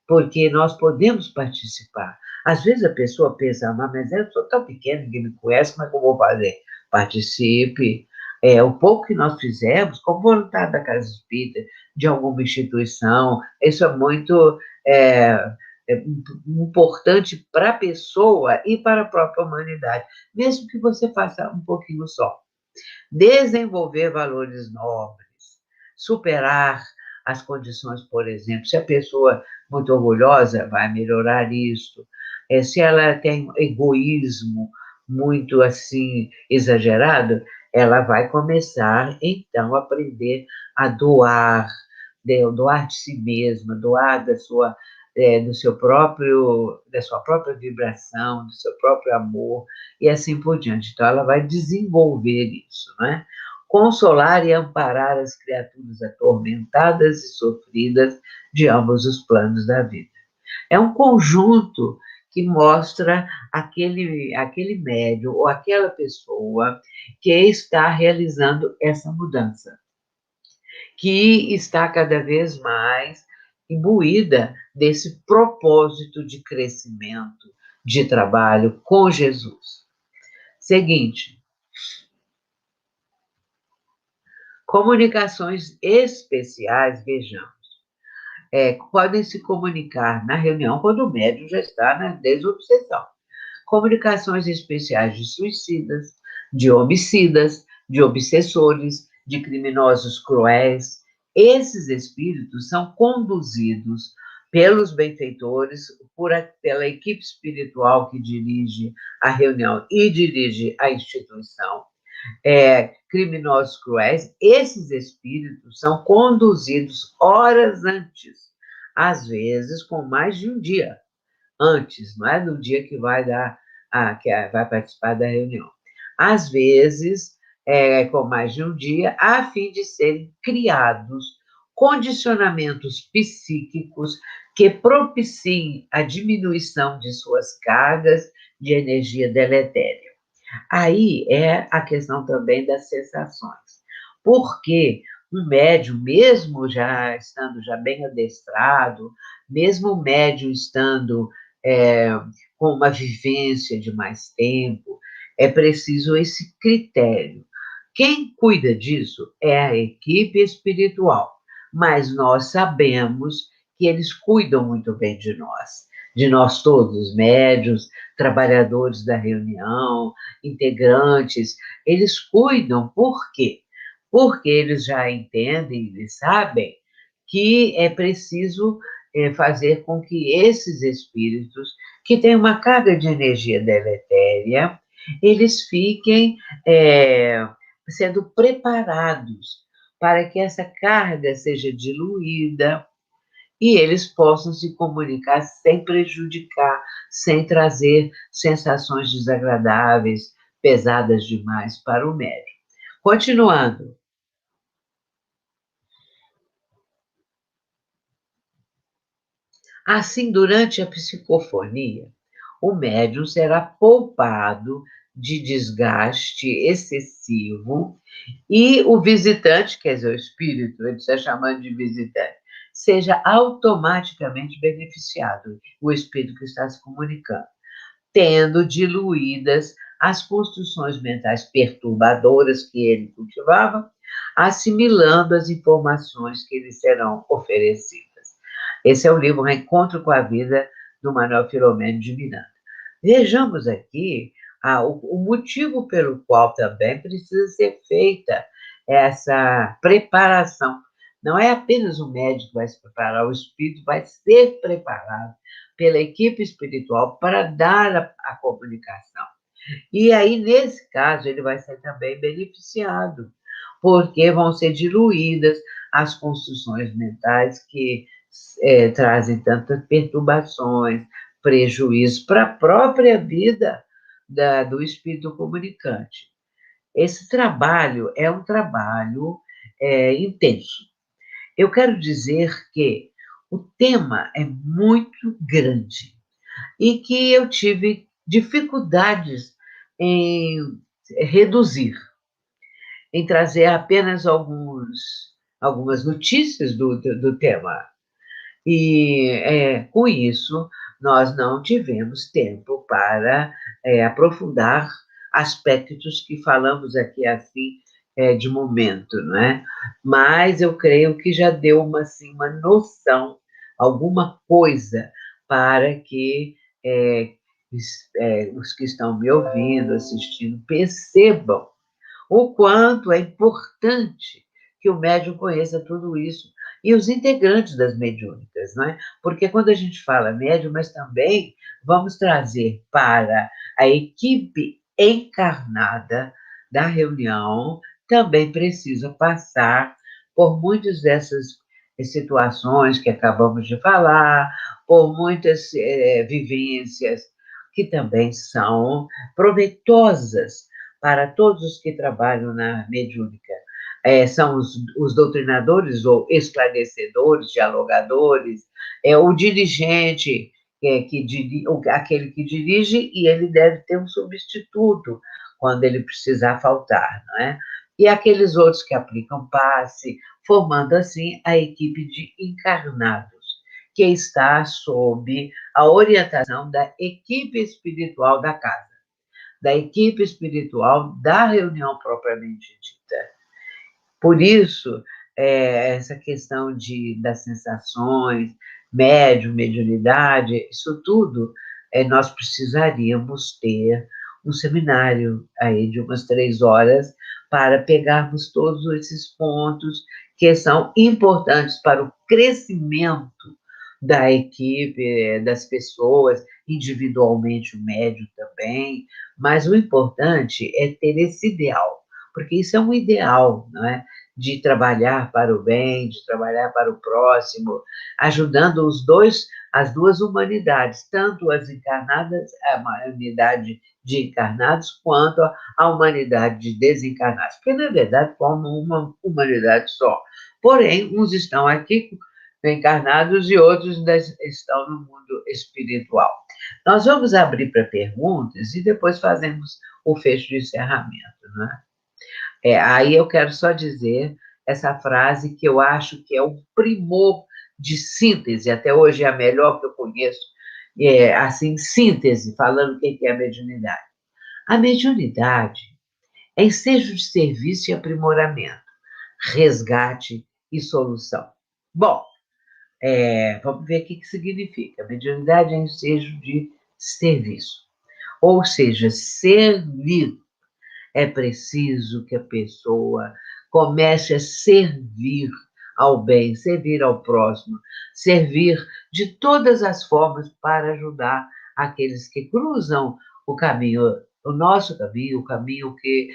porque nós podemos participar. Às vezes a pessoa pensa, mas eu sou tão pequeno, ninguém me conhece, mas como eu vou fazer? Participe. O pouco que nós fizemos, como voluntário da Casa Espírita, de alguma instituição, isso é muito importante para a pessoa e para a própria humanidade, mesmo que você faça um pouquinho só. Desenvolver valores nobres, superar as condições, por exemplo, se a pessoa muito orgulhosa, vai melhorar isso. Se ela tem egoísmo muito assim exagerado, ela vai começar então a aprender a doar de si mesma, doar da sua própria vibração, do seu próprio amor, e assim por diante. Então, ela vai desenvolver isso, né? Consolar e amparar as criaturas atormentadas e sofridas de ambos os planos da vida. É um conjunto que mostra aquele médium ou aquela pessoa que está realizando essa mudança, que está cada vez mais imbuída desse propósito de crescimento, de trabalho com Jesus. Seguinte, comunicações especiais, vejamos, podem se comunicar na reunião quando o médium já está na desobsessão. Comunicações especiais de suicidas, de homicidas, de obsessores, de criminosos cruéis. Esses espíritos são conduzidos pelos benfeitores, pela equipe espiritual que dirige a reunião e dirige a instituição. Criminosos cruéis, esses espíritos são conduzidos horas antes, às vezes com mais de um dia antes, não é do dia que vai vai participar da reunião. Às vezes, com mais de um dia, a fim de serem criados condicionamentos psíquicos que propiciem a diminuição de suas cargas de energia deletéria. Aí é a questão também das sensações, porque um médium, mesmo já estando bem adestrado, mesmo o médium estando com uma vivência de mais tempo, é preciso esse critério. Quem cuida disso é a equipe espiritual, mas nós sabemos que eles cuidam muito bem de nós todos, médiuns, trabalhadores da reunião, integrantes, eles cuidam. Por quê? Porque eles já entendem, eles sabem que é preciso fazer com que esses espíritos que tem uma carga de energia deletéria, eles fiquem sendo preparados para que essa carga seja diluída e eles possam se comunicar sem prejudicar, sem trazer sensações desagradáveis, pesadas demais para o médium. Continuando. Assim, durante a psicofonia, o médium será poupado de desgaste excessivo e o visitante, quer dizer, o espírito, ele está chamando de visitante, seja automaticamente beneficiado, o espírito que está se comunicando, tendo diluídas as construções mentais perturbadoras que ele cultivava, assimilando as informações que lhe serão oferecidas. Esse é o livro Reencontro com a Vida, do Manuel Filomeno de Miranda. Vejamos aqui o motivo pelo qual também precisa ser feita essa preparação. Não é apenas o médico que vai se preparar, o espírito vai ser preparado pela equipe espiritual para dar a comunicação. E aí, nesse caso, ele vai ser também beneficiado, porque vão ser diluídas as construções mentais que trazem tantas perturbações, prejuízos para a própria vida do espírito comunicante. Esse trabalho é um trabalho intenso. Eu quero dizer que o tema é muito grande e que eu tive dificuldades em reduzir, em trazer apenas algumas notícias do tema. E, com isso, nós não tivemos tempo para aprofundar aspectos que falamos aqui, assim, de momento, não é? Mas eu creio que já deu uma noção, alguma coisa, para que os que estão me ouvindo, assistindo, percebam o quanto é importante que o médium conheça tudo isso, e os integrantes das mediúnicas, não é? Porque quando a gente fala médium, mas também vamos trazer para a equipe encarnada da reunião, também precisa passar por muitas dessas situações que acabamos de falar, por muitas vivências que também são proveitosas para todos os que trabalham na mediúnica. São os doutrinadores ou esclarecedores, dialogadores, o dirigente, aquele que dirige, e ele deve ter um substituto quando ele precisar faltar, não é? E aqueles outros que aplicam passe, formando assim a equipe de encarnados, que está sob a orientação da equipe espiritual da casa, da equipe espiritual da reunião propriamente dita. Por isso, essa questão das sensações, mediunidade, isso tudo, nós precisaríamos ter um seminário aí de umas 3 horas para pegarmos todos esses pontos que são importantes para o crescimento da equipe, das pessoas, individualmente o médium também, mas o importante é ter esse ideal, porque isso é um ideal, não é? De trabalhar para o bem, de trabalhar para o próximo, ajudando as duas humanidades, tanto as encarnadas, a humanidade de encarnados, quanto a humanidade de desencarnados, porque, na verdade, formam uma humanidade só. Porém, uns estão aqui encarnados e outros estão no mundo espiritual. Nós vamos abrir para perguntas e depois fazemos o fecho de encerramento, não é? Aí eu quero só dizer essa frase que eu acho que é o primor de síntese, até hoje é a melhor que eu conheço, assim, síntese, falando o que é a mediunidade. A mediunidade é ensejo de serviço e aprimoramento, resgate e solução. Bom, vamos ver o que significa. A mediunidade é ensejo de serviço, ou seja, servir. É preciso que a pessoa comece a servir ao bem, servir ao próximo, servir de todas as formas para ajudar aqueles que cruzam o caminho, o nosso caminho, o caminho que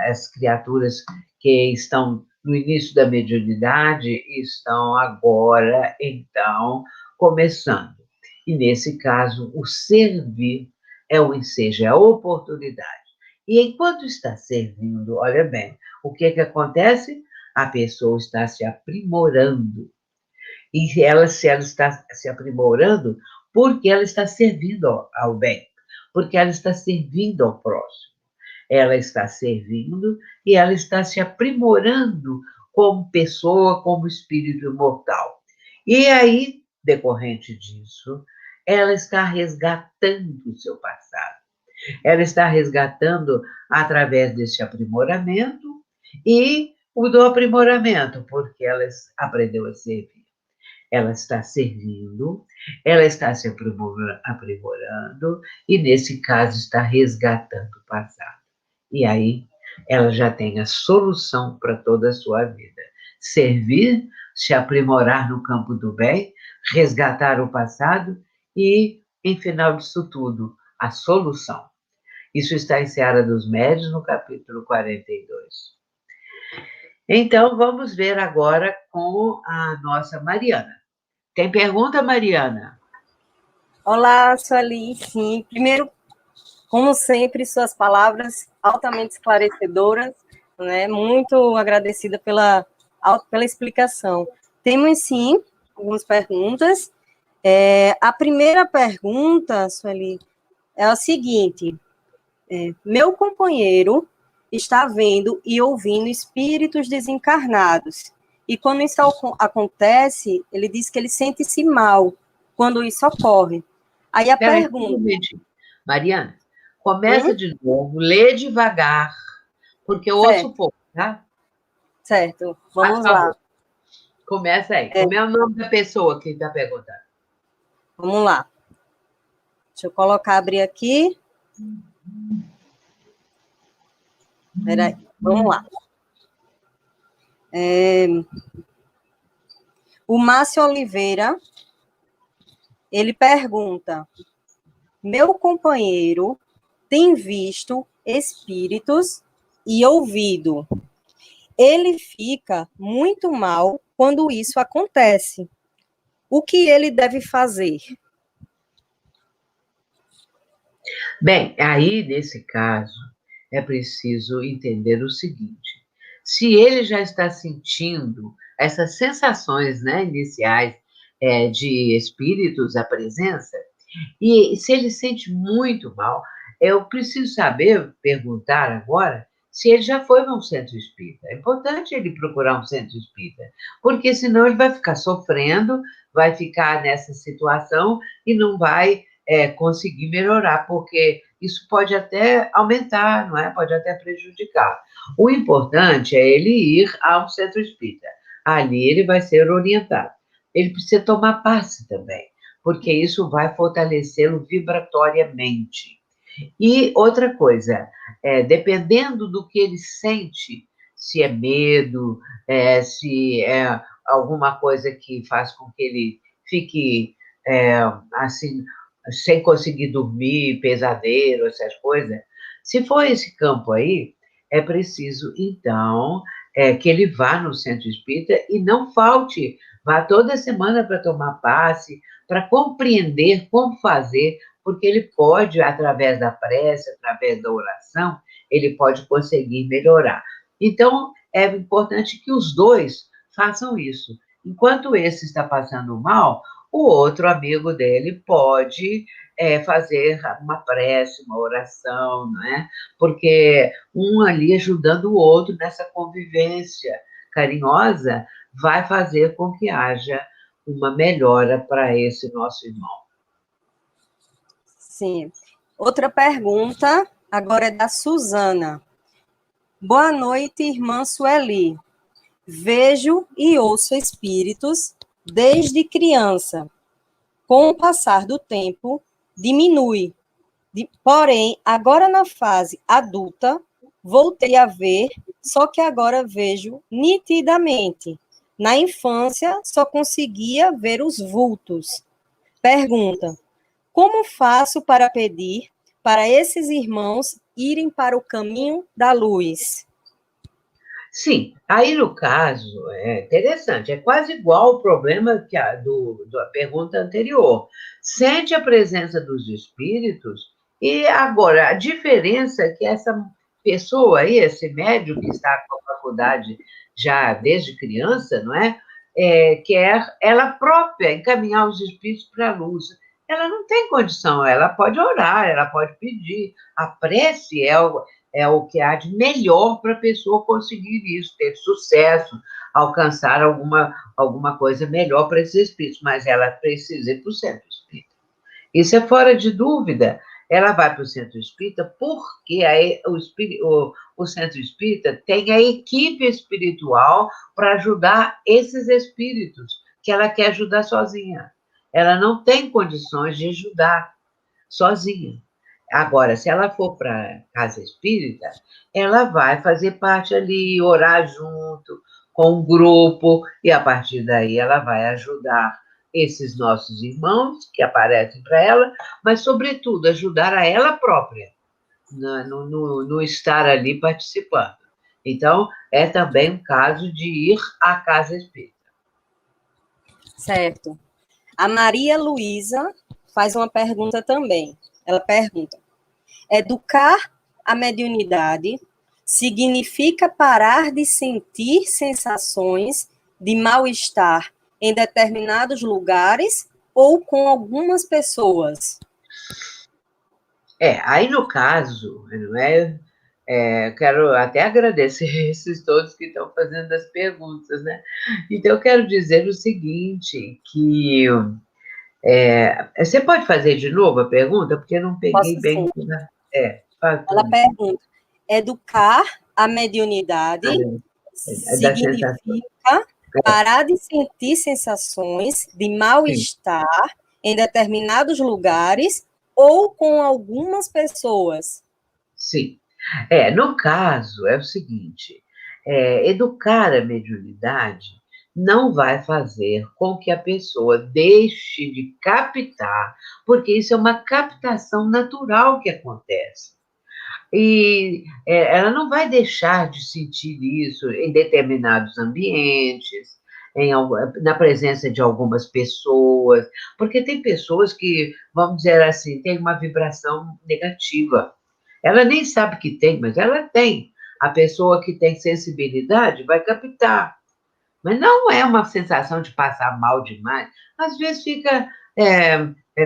as criaturas que estão no início da mediunidade estão agora, então, começando. E, nesse caso, o servir é o ensejo, é a oportunidade. E enquanto está servindo, olha bem, o que acontece? A pessoa está se aprimorando. E se ela está se aprimorando porque ela está servindo ao bem, porque ela está servindo ao próximo. Ela está servindo e ela está se aprimorando como pessoa, como espírito imortal. E aí, decorrente disso, ela está resgatando o seu passado. Ela está resgatando através desse aprimoramento e o do aprimoramento, porque ela aprendeu a servir. Ela está servindo, ela está se aprimorando e, nesse caso, está resgatando o passado. E aí, ela já tem a solução para toda a sua vida. Servir, se aprimorar no campo do bem, resgatar o passado e, em final disso tudo, a solução. Isso está em Seara dos Médiuns, no capítulo 42. Então, vamos ver agora com a nossa Mariana. Tem pergunta, Mariana? Olá, Sueli. Sim, primeiro, como sempre, suas palavras altamente esclarecedoras, né? Muito agradecida pela explicação. Temos, sim, algumas perguntas. A primeira pergunta, Sueli, é a seguinte: meu companheiro está vendo e ouvindo espíritos desencarnados, e quando isso acontece, ele diz que ele sente-se mal quando isso ocorre. Aí a pergunta... Mariana, começa de novo, lê devagar, porque eu ouço pouco, tá? Certo, vamos lá. Começa aí. Como é o nome da pessoa que está perguntando? Vamos lá. Deixa eu abrir aqui. Espera aí, vamos lá. O Márcio Oliveira, ele pergunta: meu companheiro tem visto espíritos e ouvido. Ele fica muito mal quando isso acontece. O que ele deve fazer? Bem, aí, nesse caso, é preciso entender o seguinte: se ele já está sentindo essas sensações, né, iniciais de espíritos, a presença, e se ele sente muito mal, eu preciso saber, perguntar agora, se ele já foi para um centro espírita. É importante ele procurar um centro espírita, porque senão ele vai ficar sofrendo, vai ficar nessa situação e não vai conseguir melhorar, porque isso pode até aumentar, não é? Pode até prejudicar. O importante é ele ir a um centro espírita. Ali ele vai ser orientado. Ele precisa tomar passe também, porque isso vai fortalecê-lo vibratoriamente. E outra coisa, dependendo do que ele sente, se é medo, se é alguma coisa que faz com que ele fique assim, sem conseguir dormir, pesadelo, essas coisas, se for esse campo aí, é preciso, então, que ele vá no centro espírita e não falte, vá toda semana para tomar passe, para compreender como fazer, porque ele pode, através da prece, através da oração, ele pode conseguir melhorar. Então, é importante que os dois façam isso. Enquanto esse está passando mal, o outro amigo dele pode fazer uma prece, uma oração, não é? Porque um ali ajudando o outro nessa convivência carinhosa vai fazer com que haja uma melhora para esse nosso irmão. Sim. Outra pergunta, agora é da Suzana. Boa noite, irmã Sueli. Vejo e ouço espíritos desde criança. Com o passar do tempo, diminui. Porém, agora na fase adulta, voltei a ver, só que agora vejo nitidamente. Na infância, só conseguia ver os vultos. Pergunta: Como faço para pedir para esses irmãos irem para o caminho da luz? Sim, aí no caso, é interessante, é quase igual o problema que da pergunta anterior. Sente a presença dos espíritos, e agora, a diferença é que essa pessoa aí, esse médium que está com a faculdade já desde criança, não é? Quer ela própria encaminhar os espíritos para a luz. Ela não tem condição, ela pode orar, ela pode pedir. A prece é o que há de melhor para a pessoa conseguir isso, ter sucesso, alcançar alguma coisa melhor para esses espíritos, mas ela precisa ir para o centro espírita. Isso é fora de dúvida. Ela vai para o centro espírita porque o centro espírita tem a equipe espiritual para ajudar esses espíritos que ela quer ajudar sozinha. Ela não tem condições de ajudar sozinha. Agora, se ela for para a casa espírita, ela vai fazer parte ali, orar junto com um grupo, e a partir daí ela vai ajudar esses nossos irmãos que aparecem para ela, mas, sobretudo, ajudar a ela própria no estar ali participando. Então, é também um caso de ir à casa espírita. Certo. A Maria Luísa faz uma pergunta também. Ela pergunta: educar a mediunidade significa parar de sentir sensações de mal-estar em determinados lugares ou com algumas pessoas? Aí no caso, não é? Quero até agradecer esses todos que estão fazendo as perguntas, né? Então, eu quero dizer o seguinte, que você pode fazer de novo a pergunta? Porque eu não peguei Posso, bem. sim. Ela pergunta: educar a mediunidade significa parar de sentir sensações de mal-estar em determinados lugares ou com algumas pessoas? Sim. No caso, é o seguinte, educar a mediunidade não vai fazer com que a pessoa deixe de captar, porque isso é uma captação natural que acontece. E ela não vai deixar de sentir isso em determinados ambientes, na presença de algumas pessoas, porque tem pessoas que, vamos dizer assim, têm uma vibração negativa. Ela nem sabe que tem, mas ela tem. A pessoa que tem sensibilidade vai captar. Mas não é uma sensação de passar mal demais. Às vezes fica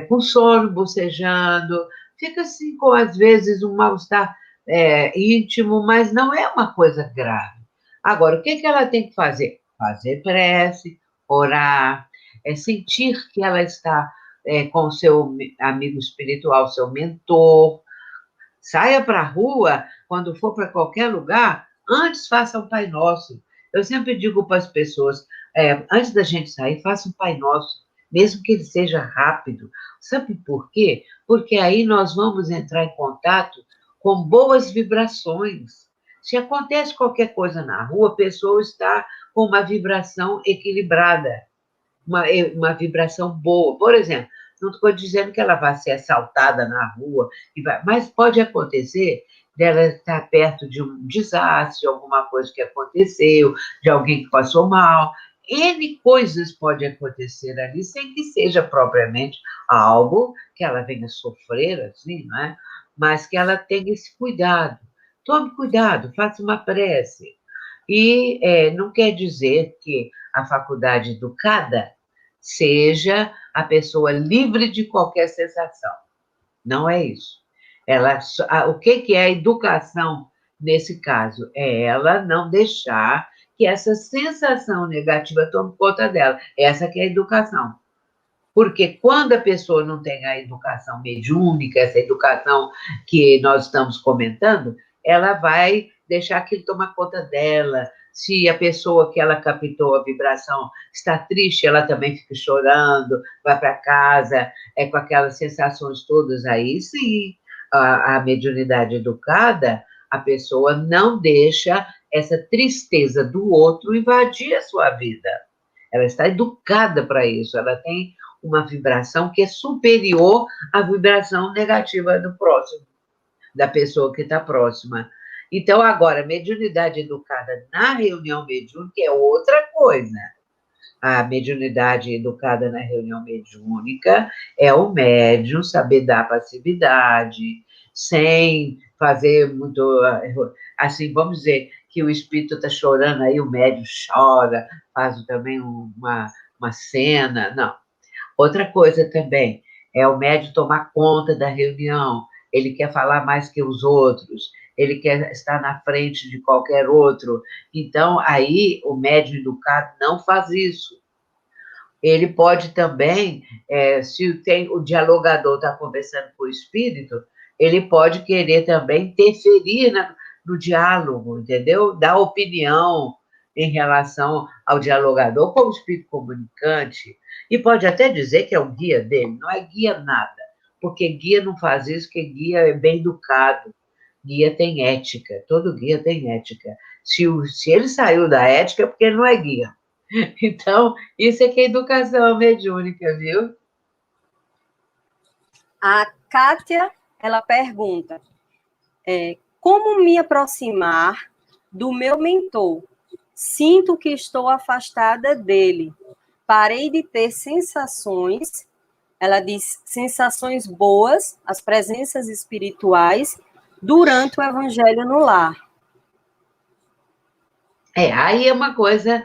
com sono, bocejando, fica assim com, às vezes, um mal-estar íntimo, mas não é uma coisa grave. Agora, o que ela tem que fazer? Fazer prece, orar, sentir que ela está com o seu amigo espiritual, seu mentor. Saia para a rua, quando for para qualquer lugar, antes faça um Pai Nosso. Eu sempre digo para as pessoas, antes da gente sair, faça um Pai Nosso, mesmo que ele seja rápido. Sabe por quê? Porque aí nós vamos entrar em contato com boas vibrações. Se acontece qualquer coisa na rua, a pessoa está com uma vibração equilibrada, uma vibração boa. Por exemplo, não estou dizendo que ela vai ser assaltada na rua, mas pode acontecer dela estar perto de um desastre, de alguma coisa que aconteceu, de alguém que passou mal. N coisas podem acontecer ali, sem que seja propriamente algo que ela venha sofrer, assim, não é? Mas que ela tenha esse cuidado. Tome cuidado, faça uma prece. E não quer dizer que a faculdade educada seja a pessoa livre de qualquer sensação. Não é isso. O que é a educação nesse caso? É ela não deixar que essa sensação negativa tome conta dela. Essa que é a educação. Porque quando a pessoa não tem a educação mediúnica, essa educação que nós estamos comentando, ela vai deixar aquilo tomar conta dela. Se a pessoa que ela captou a vibração está triste, ela também fica chorando, vai para casa, com aquelas sensações todas aí. Sim, a mediunidade educada, a pessoa não deixa essa tristeza do outro invadir a sua vida. Ela está educada para isso, ela tem uma vibração que é superior à vibração negativa do próximo, da pessoa que está próxima. Então, agora, mediunidade educada na reunião mediúnica é outra coisa. A mediunidade educada na reunião mediúnica é o médium saber dar passividade, sem fazer muito, assim, vamos dizer, que o espírito está chorando, aí o médium chora, faz também uma cena, não. Outra coisa também é o médium tomar conta da reunião, ele quer falar mais que os outros, ele quer estar na frente de qualquer outro. Então, aí, o médium educado não faz isso. Ele pode também, se tem, o dialogador está conversando com o espírito, ele pode querer também interferir no diálogo, entendeu? Dar opinião em relação ao dialogador como espírito comunicante, e pode até dizer que é o guia dele, não é guia nada, porque guia não faz isso, porque guia é bem educado, guia tem ética, todo guia tem ética. Se ele saiu da ética, é porque ele não é guia. Então, isso é que é educação mediúnica, viu? A Kátia, ela pergunta, como me aproximar do meu mentor? Sinto que estou afastada dele. Parei de ter sensações, ela diz, sensações boas, as presenças espirituais, durante o Evangelho no Lar. Aí é uma coisa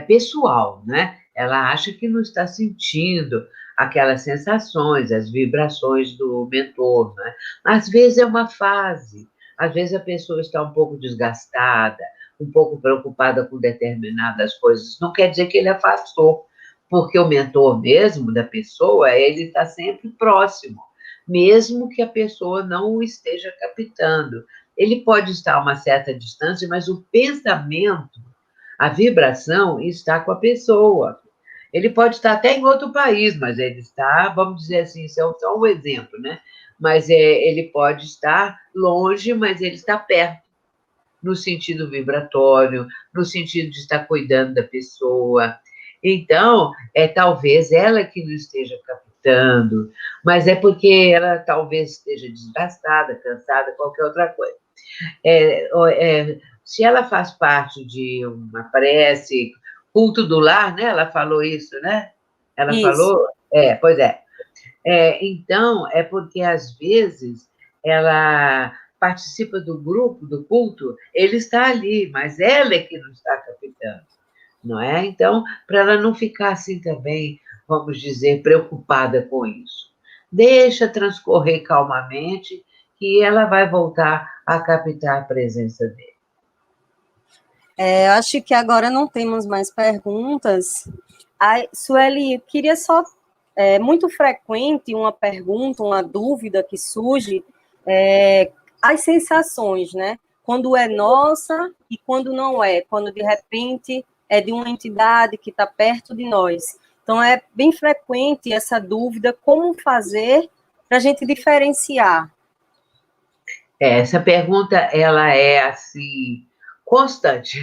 pessoal, né? Ela acha que não está sentindo aquelas sensações, as vibrações do mentor, né? Às vezes é uma fase, às vezes a pessoa está um pouco desgastada, um pouco preocupada com determinadas coisas. Não quer dizer que ele afastou, porque o mentor mesmo da pessoa, ele está sempre próximo, mesmo que a pessoa não o esteja captando. Ele pode estar a uma certa distância, mas o pensamento, a vibração está com a pessoa. Ele pode estar até em outro país, mas ele está, vamos dizer assim, isso é só um exemplo, né? Mas ele pode estar longe, mas ele está perto, no sentido vibratório, no sentido de estar cuidando da pessoa. Então, talvez ela que não esteja captando, mas é porque ela talvez esteja desgastada, cansada, qualquer outra coisa. Se ela faz parte de uma prece, culto do lar, né? Ela falou isso, né? Ela Isso. falou? Pois é. Então, é porque, às vezes, ela participa do grupo, do culto, ele está ali, mas ela é que não está captando, não é? Então, para ela não ficar assim também, vamos dizer, preocupada com isso. Deixa transcorrer calmamente, que ela vai voltar a captar a presença dele. Acho que agora não temos mais perguntas. Sueli, eu queria só, muito frequente uma pergunta, uma dúvida que surge, as sensações, né? Quando é nossa e quando não é, quando de repente é de uma entidade que está perto de nós. Então, é bem frequente essa dúvida, como fazer para a gente diferenciar. Essa pergunta, ela é, assim, constante.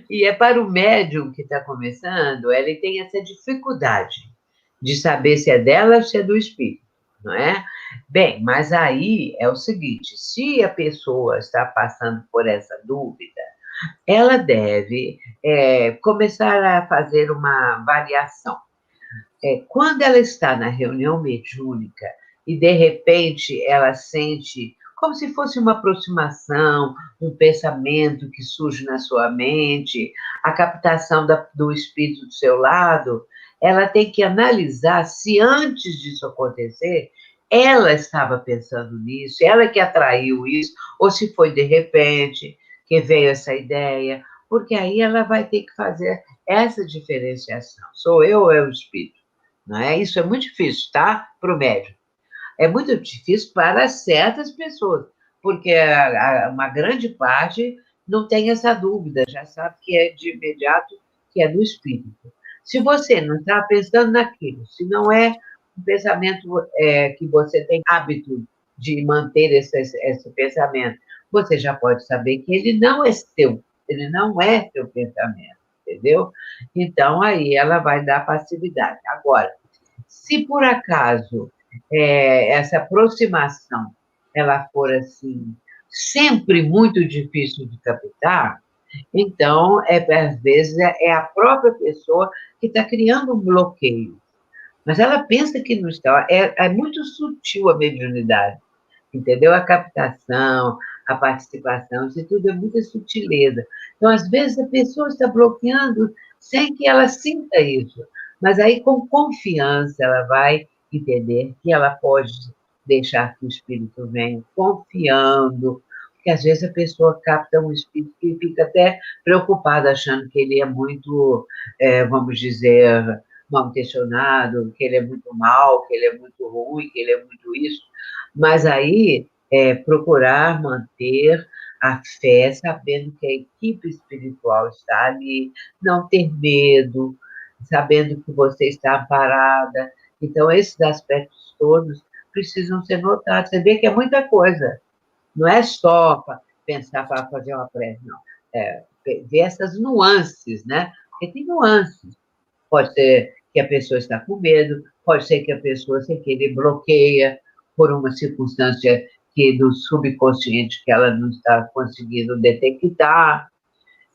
E é para o médium que está começando, ele tem essa dificuldade de saber se é dela ou se é do espírito, não é? Bem, mas aí é o seguinte, se a pessoa está passando por essa dúvida, ela deve começar a fazer uma variação. Quando ela está na reunião mediúnica e, de repente, ela sente como se fosse uma aproximação, um pensamento que surge na sua mente, a captação do espírito do seu lado, ela tem que analisar se antes disso acontecer, ela estava pensando nisso, ela que atraiu isso, ou se foi de repente que veio essa ideia, porque aí ela vai ter que fazer essa diferenciação. Sou eu ou é o espírito? Não é? Isso é muito difícil, tá? Para o médium. É muito difícil para certas pessoas, porque uma grande parte não tem essa dúvida, já sabe que é de imediato, que é do espírito. Se você não está pensando naquilo, se não é um pensamento que você tem hábito de manter esse pensamento, você já pode saber que ele não é seu, ele não é seu pensamento, entendeu? Então, aí ela vai dar passividade. Agora, Se por acaso essa aproximação ela for assim, sempre muito difícil de captar, então, às vezes, é a própria pessoa que está criando um bloqueio. Mas ela pensa que não está. É muito sutil a mediunidade, entendeu? A captação, a participação, isso tudo é muita sutileza. Então, às vezes, a pessoa está bloqueando sem que ela sinta isso. Mas aí, com confiança, ela vai entender que ela pode deixar que o espírito venha confiando, porque às vezes a pessoa capta um espírito que fica até preocupada, achando que ele é muito, vamos dizer, mal intencionado, que ele é muito mal, que ele é muito ruim, que ele é muito isso. Mas aí, procurar manter a fé, sabendo que a equipe espiritual está ali, não ter medo, sabendo que você está amparada. Então, esses aspectos todos precisam ser notados. Você vê que é muita coisa. Não é só para pensar para fazer uma prece, não. Ver essas nuances, né? Porque tem nuances. Pode ser que a pessoa está com medo, pode ser que a pessoa, sem querer, bloqueia por uma circunstância do subconsciente que ela não está conseguindo detectar,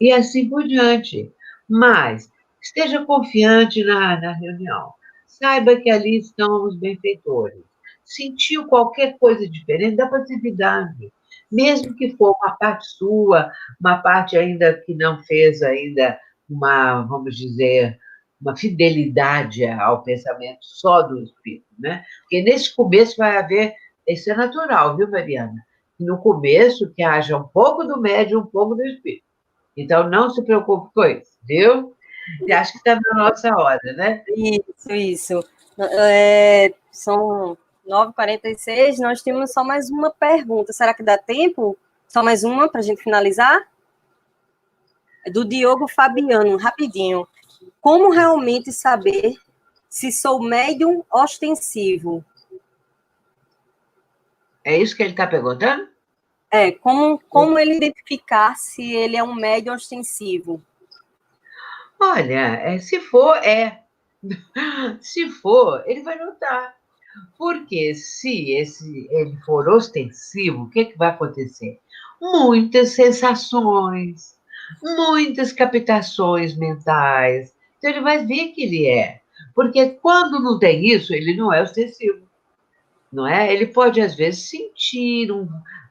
e assim por diante. Mas esteja confiante na reunião. Saiba que ali estão os benfeitores. Sentiu qualquer coisa diferente, dá passividade. Mesmo que for uma parte sua, uma parte ainda que não fez ainda vamos dizer, uma fidelidade ao pensamento só do espírito, né? Porque nesse começo vai haver, isso é natural, viu, Mariana? No começo que haja um pouco do médium, um pouco do espírito. Então, não se preocupe com isso, viu? E acho que está na nossa hora, né? Isso. São 9h46, nós temos só mais uma pergunta. Será que dá tempo? Só mais uma para a gente finalizar? É do Diogo Fabiano, rapidinho. Como realmente saber se sou médium ostensivo? É isso que ele está perguntando? Como ele identificar se ele é um médium ostensivo? Olha, se for, Se for, ele vai notar. Porque se ele for ostensivo, o que vai acontecer? Muitas sensações, muitas captações mentais. Então, ele vai ver que ele é. Porque quando não tem isso, ele não é ostensivo. Não é? Ele pode, às vezes, sentir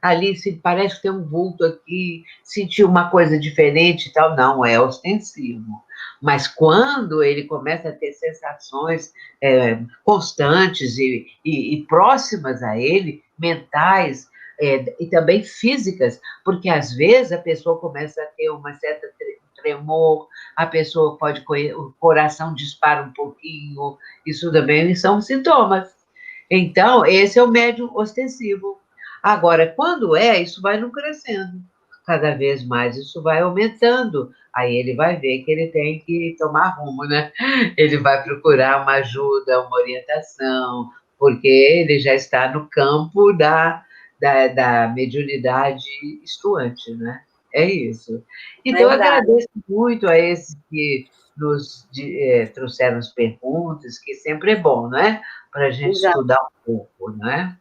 ali, parece que tem um vulto aqui, sentir uma coisa diferente e tal. Não é ostensivo. Mas quando ele começa a ter sensações constantes e próximas a ele, mentais e também físicas, porque às vezes a pessoa começa a ter uma certa tremor, a pessoa o coração dispara um pouquinho, isso também são sintomas. Então, esse é o médium ostensivo. Agora, quando isso vai não crescendo. Cada vez mais isso vai aumentando. Aí ele vai ver que ele tem que tomar rumo, né? Ele vai procurar uma ajuda, uma orientação, porque ele já está no campo da mediunidade estuante, né? É isso. Então, eu agradeço muito a esses que nos trouxeram as perguntas, que sempre é bom, né? Para a gente estudar um pouco, não é?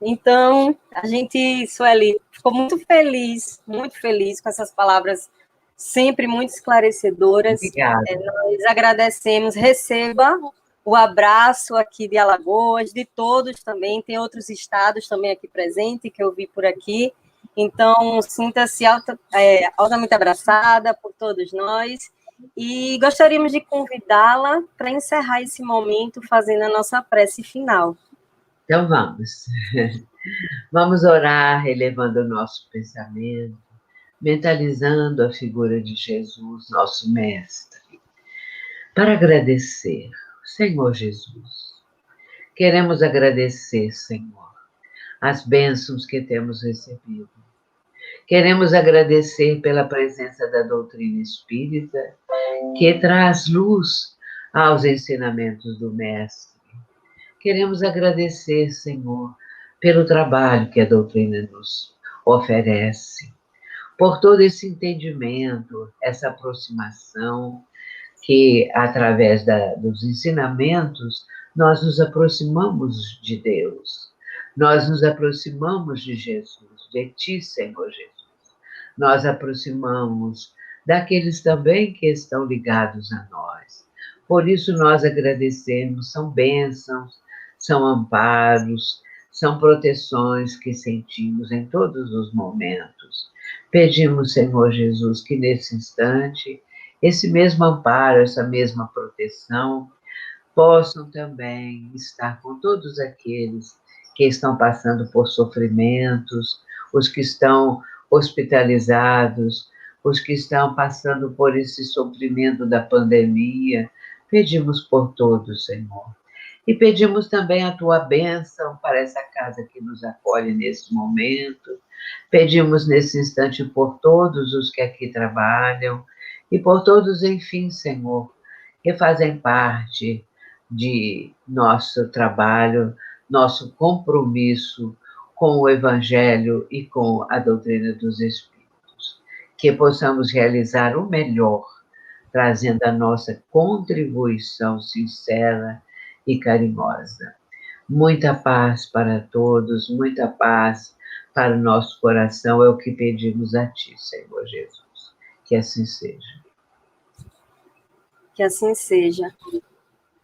Então, a gente, Sueli, ficou muito feliz com essas palavras sempre muito esclarecedoras. Obrigada. Nós agradecemos, receba o abraço aqui de Alagoas, de todos também, tem outros estados também aqui presentes, que eu vi por aqui. Então, sinta-se altamente abraçada por todos nós. E gostaríamos de convidá-la para encerrar esse momento fazendo a nossa prece final. Então, vamos orar, relevando o nosso pensamento, mentalizando a figura de Jesus, nosso Mestre, para agradecer, Senhor Jesus. Queremos agradecer, Senhor, as bênçãos que temos recebido. Queremos agradecer pela presença da doutrina espírita, que traz luz aos ensinamentos do Mestre. Queremos agradecer, Senhor, pelo trabalho que a doutrina nos oferece, por todo esse entendimento, essa aproximação que, através dos ensinamentos, nós nos aproximamos de Deus, nós nos aproximamos de Jesus, de Ti, Senhor Jesus. Nós aproximamos daqueles também que estão ligados a nós. Por isso nós agradecemos, são bênçãos, são amparos, são proteções que sentimos em todos os momentos. Pedimos, Senhor Jesus, que nesse instante, esse mesmo amparo, essa mesma proteção, possam também estar com todos aqueles que estão passando por sofrimentos, os que estão hospitalizados, os que estão passando por esse sofrimento da pandemia. Pedimos por todos, Senhor. E pedimos também a Tua bênção para essa casa que nos acolhe nesse momento. Pedimos nesse instante por todos os que aqui trabalham e por todos, enfim, Senhor, que fazem parte de nosso trabalho, nosso compromisso com o Evangelho e com a doutrina dos Espíritos. Que possamos realizar o melhor, trazendo a nossa contribuição sincera e carinhosa. Muita paz para todos, muita paz para o nosso coração, é o que pedimos a Ti, Senhor Jesus. Que assim seja. Que assim seja.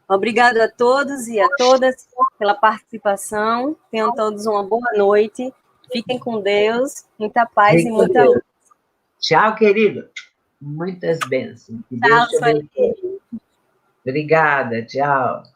Obrigado a todos e a todas pela participação. Tenham todos uma boa noite. Fiquem com Deus, muita paz e muita luz. Tchau, querido. Muitas bênçãos. Que Tchau, Deus te abençoe. Obrigada, tchau.